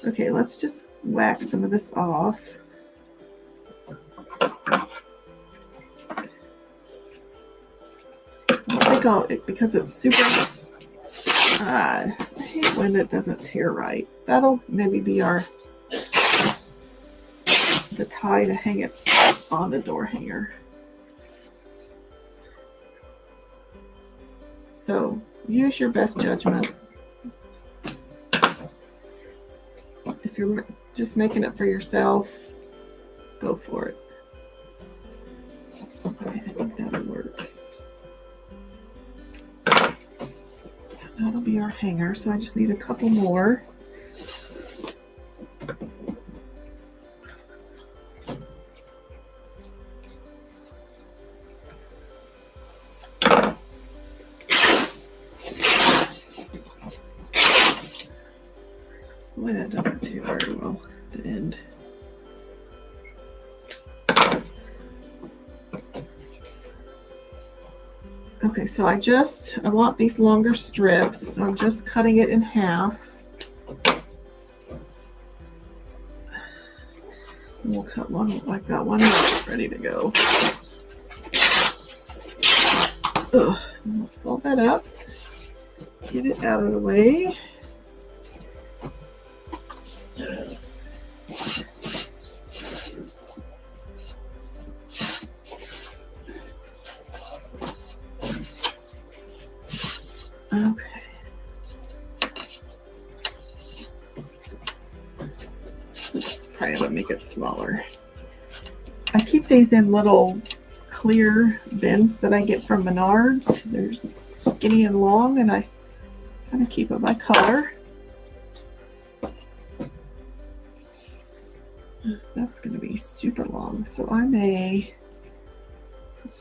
Okay, let's just whack some of this off. I think because it's super, I hate when it doesn't tear right. That'll maybe be the tie to hang it on the door hanger. So use your best judgment. If you're just making it for yourself, go for it. Okay, I think that'll work. So that'll be our hanger. So I just need a couple more. Boy, that doesn't do very well at the end. Okay, so I want these longer strips, so I'm just cutting it in half. And we'll cut one, like that one, ready to go. Ugh, and we'll fold that up, get it out of the way. Okay. Oops, probably would make it smaller. I keep these in little clear bins that I get from Menards. They're skinny and long, and I kind of keep it by color. That's going to be super long, so let's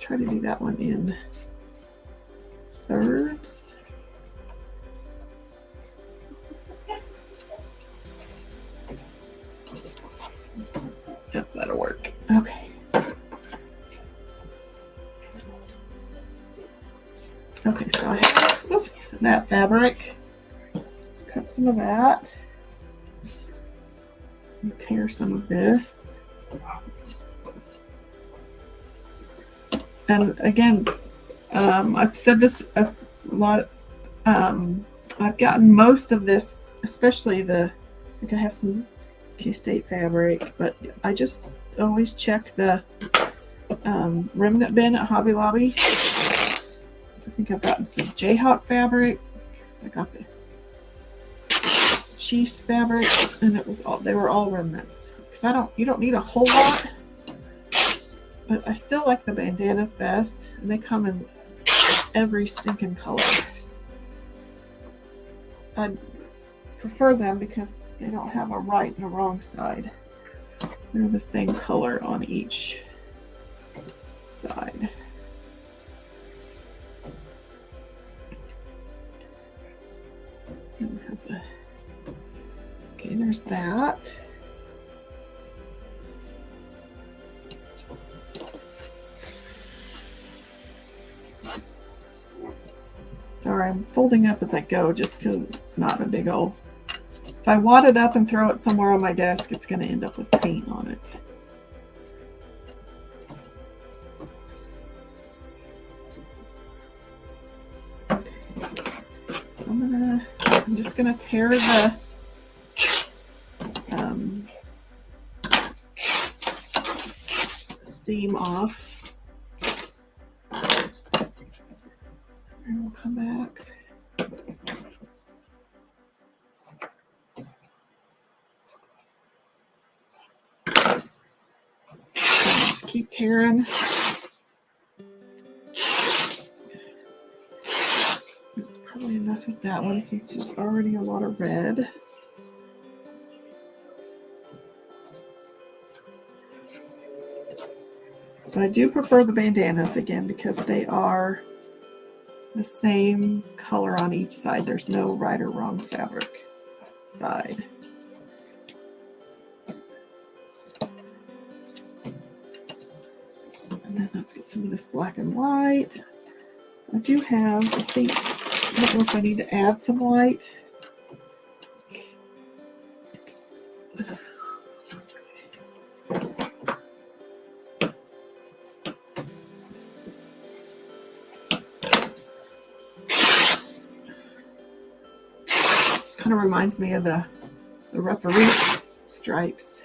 try to do that one in thirds. Yep, that'll work. Okay. Okay, so I have, oops, that fabric. Let's cut some of that. And tear some of this. And again, I've said this a lot. I've gotten most of this, especially I think I have some K-State fabric, but I just always check the remnant bin at Hobby Lobby. I think I've gotten some Jayhawk fabric. I got the Chiefs fabric, and they were all remnants. Because you don't need a whole lot, but I still like the bandanas best, and they come in every stinking color. I prefer them because they don't have a right and a wrong side. They're the same color on each side. Okay, there's that. Sorry, I'm folding up as I go just because it's not a big old... If I wad it up and throw it somewhere on my desk, it's going to end up with paint on it. So I'm just going to tear the seam off. And we'll come back. Just keep tearing. It's probably enough of that one since there's already a lot of red. But I do prefer the bandanas again because they are the same color on each side. There's no right or wrong fabric side. And then let's get some of this black and white. I do have, I don't know if I need to add some white. Kind of reminds me of the referee stripes.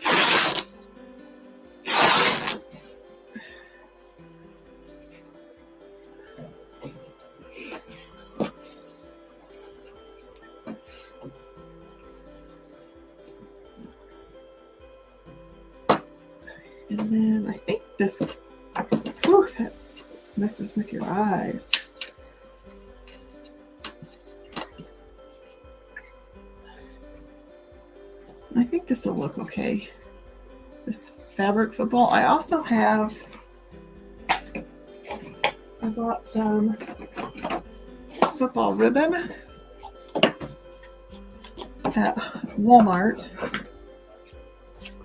And then I think this, whew, that messes with your eyes. I think this will look okay. This fabric football. I also have, I bought some football ribbon at Walmart.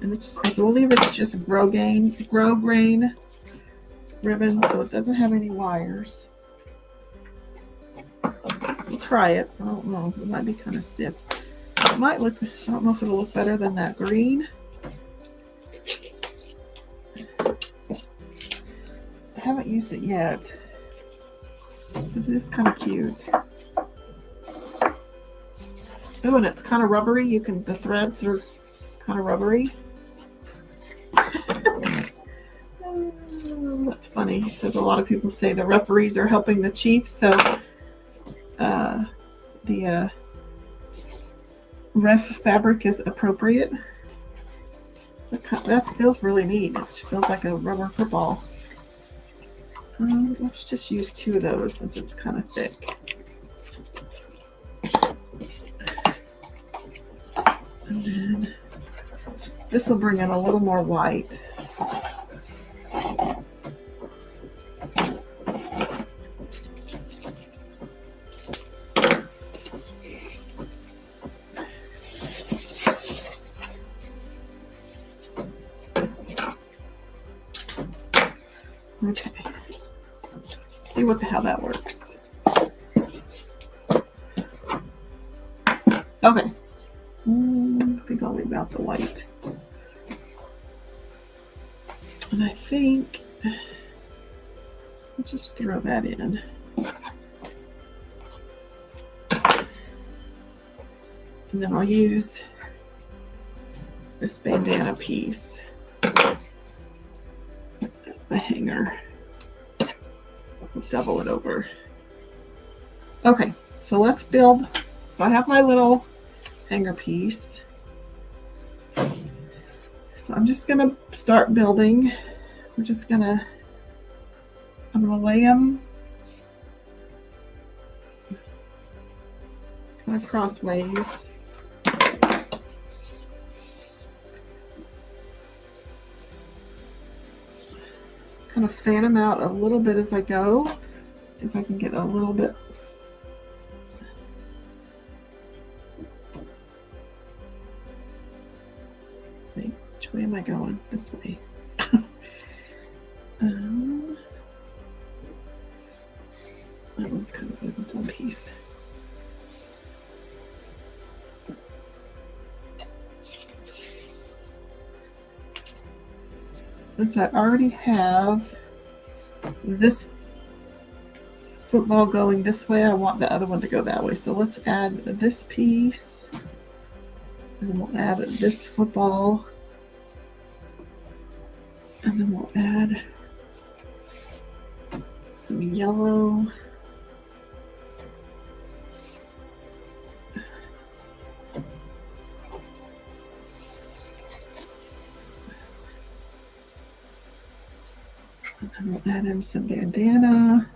And I believe it's just grow grain ribbon, so it doesn't have any wires. We'll try it. I don't know. It might be kind of stiff. It might look, I don't know if it'll look better than that green. I haven't used it yet. But it is kind of cute. Oh, and it's kind of rubbery. The threads are kind of rubbery. That's funny. He says a lot of people say the referees are helping the Chiefs, so the ref fabric is appropriate. That feels really neat. It feels like a rubber football. Let's just use 2 of those since it's kind of thick. And then this will bring in a little more white. Okay. See how that works. Okay. I think I'll leave out the white. And I think I'll just throw that in. And then I'll use this bandana piece as the hanger. We'll double it over. Okay, so let's build. So I have my little hanger piece. So I'm just gonna start building. I'm gonna lay them kind of crossways. Kind of fan them out a little bit as I go. See if I can get a little bit. Wait, which way am I going? This way. That one's kind of like one piece. Since I already have this football going this way, I want the other one to go that way. So let's add this piece. And then we'll add this football. And then we'll add some yellow. And then we'll add in some bandana.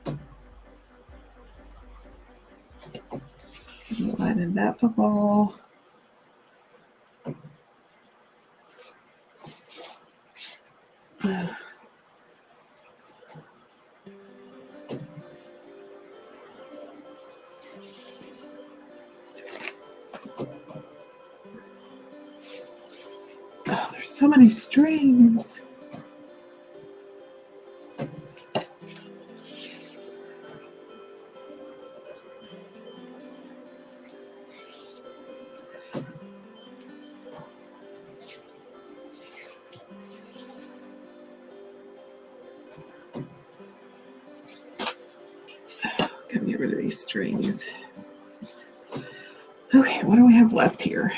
And we'll add in that football. Oh, there's so many strings. Gotta get rid of these strings. Okay, what do we have left here?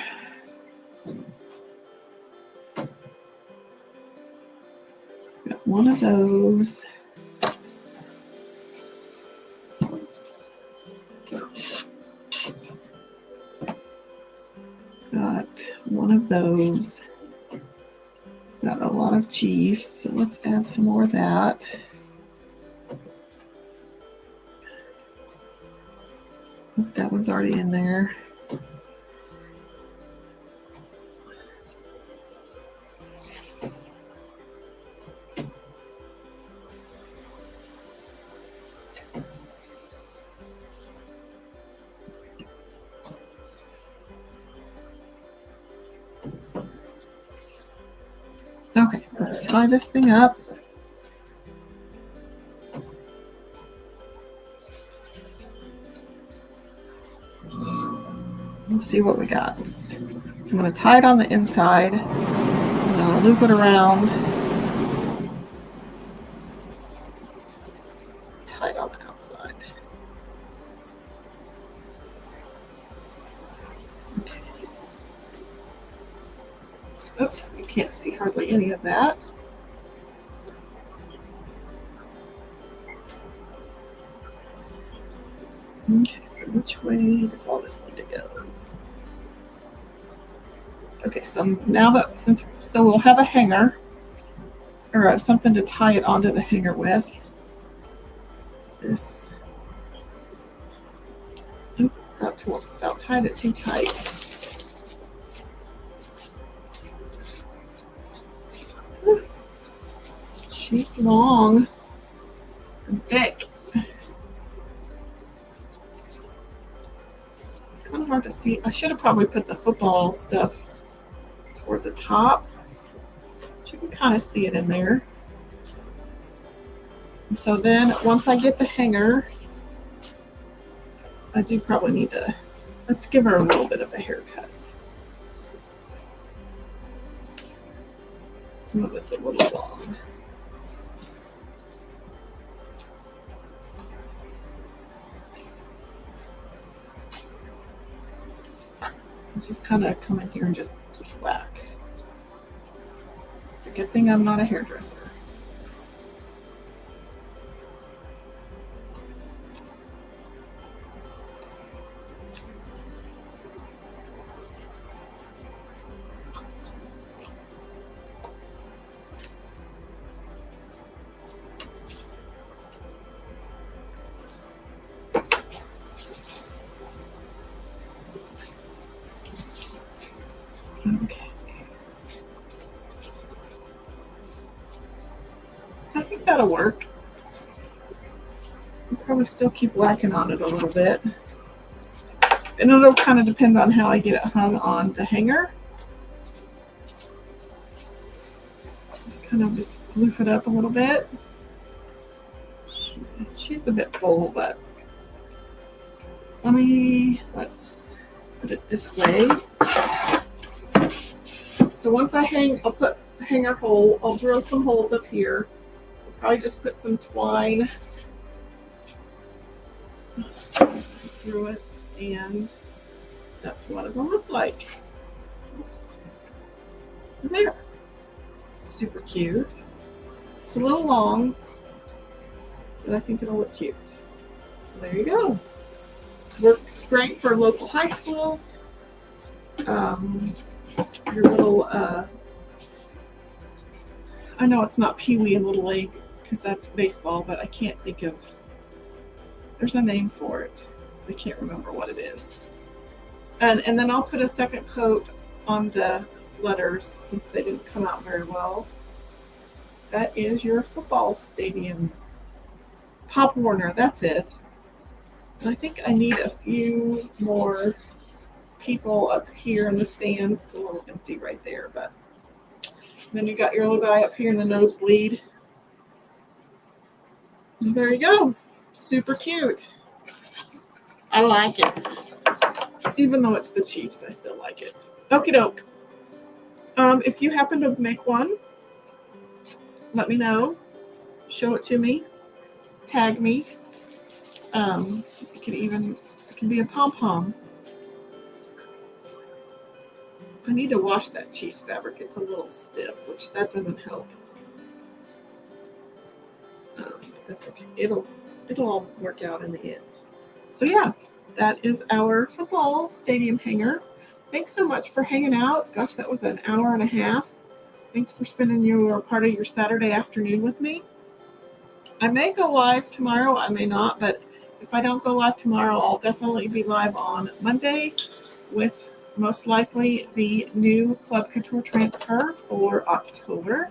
Got one of those. Got one of those. Got a lot of Chiefs, so let's add some more of that. That one's already in there. Okay, let's tie this thing up. Let's see what we got. So I'm going to tie it on the inside. I'm going to loop it around. Tie it on the outside. Okay. Oops, you can't see hardly any of that. Okay, so which way does all this need to go? Okay, so now that so we'll have a hanger or something to tie it onto the hanger with. This. Oop, about tied it too tight. Whew. She's long and thick. It's kind of hard to see. I should have probably put the football stuff toward the top. But you can kind of see it in there. And so then once I get the hanger, I do probably need to, let's give her a little bit of a haircut. Some of it's a little long. Just kind of come in here and just whack. It's a good thing I'm not a hairdresser. Okay. So I think that'll work. I'll probably still keep whacking on it a little bit. And it'll kind of depend on how I get it hung on the hanger. So kind of just floof it up a little bit. She's a bit full, but let's put it this way. So once I hang, I'll put a hanger hole. I'll drill some holes up here. I'll probably just put some twine through it, and that's what it will look like. Oops. So there. Super cute. It's a little long, but I think it'll look cute. So there you go. Works great for local high schools. Your little, I know it's not Pee Wee and Little League because that's baseball, but I can't think of, there's a name for it. I can't remember what it is. And then I'll put a second coat on the letters since they didn't come out very well. That is your football stadium. Pop Warner, that's it. And I think I need a few more people up here in the stands. It's a little empty right there, but then you got your little guy up here in the nosebleed. So there you go. Super cute. I like it. Even though it's the Chiefs, I still like it. Okie doke. If you happen to make one, let me know. Show it to me. Tag me. It can be a pom-pom. I need to wash that Chiefs fabric. It's a little stiff, which that doesn't help. That's okay. It'll all work out in the end. So yeah, that is our football stadium hanger. Thanks so much for hanging out. Gosh, that was an hour and a half. Thanks for spending your part of your Saturday afternoon with me. I may go live tomorrow. I may not, but if I don't go live tomorrow, I'll definitely be live on Monday with most likely the new Club Couture transfer for October.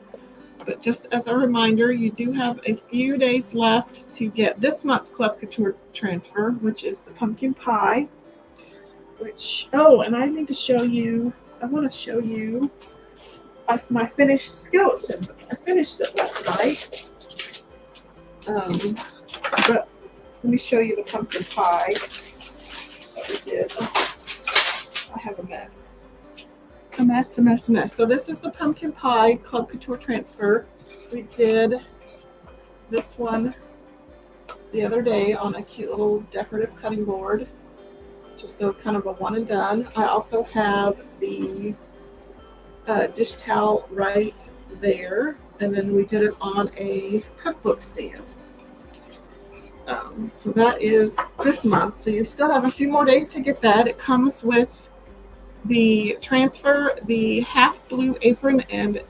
But just as a reminder, you do have a few days left to get this month's Club Couture transfer, which is the pumpkin pie. And I need to show you, I want to show you my finished skeleton. I finished it last night. But let me show you the pumpkin pie that we did. have a mess. A mess. So this is the Pumpkin Pie Club Couture transfer. We did this one the other day on a cute little decorative cutting board. Just a kind of a one and done. I also have the dish towel right there. And then we did it on a cookbook stand. So that is this month. So you still have a few more days to get that. It comes with the transfer, the half blue apron, and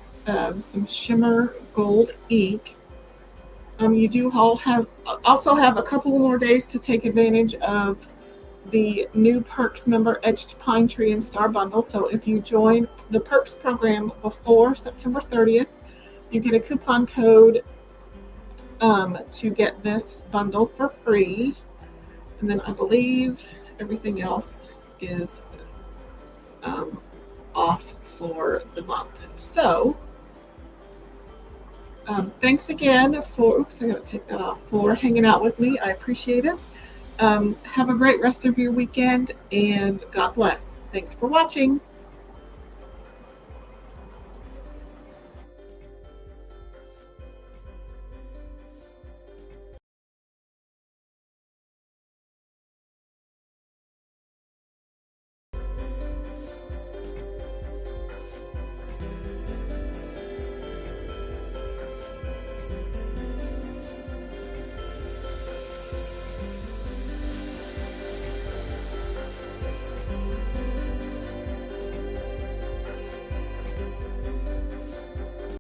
some shimmer gold ink. You do also have a couple more days to take advantage of the new Perks member Etched Pine Tree and Star bundle. So if you join the Perks program before September 30th, you get a coupon code to get this bundle for free. And then I believe everything else is off for the month. So thanks again for, I gotta take that off, for hanging out with me. I appreciate it. Have a great rest of your weekend, and God bless. Thanks for watching.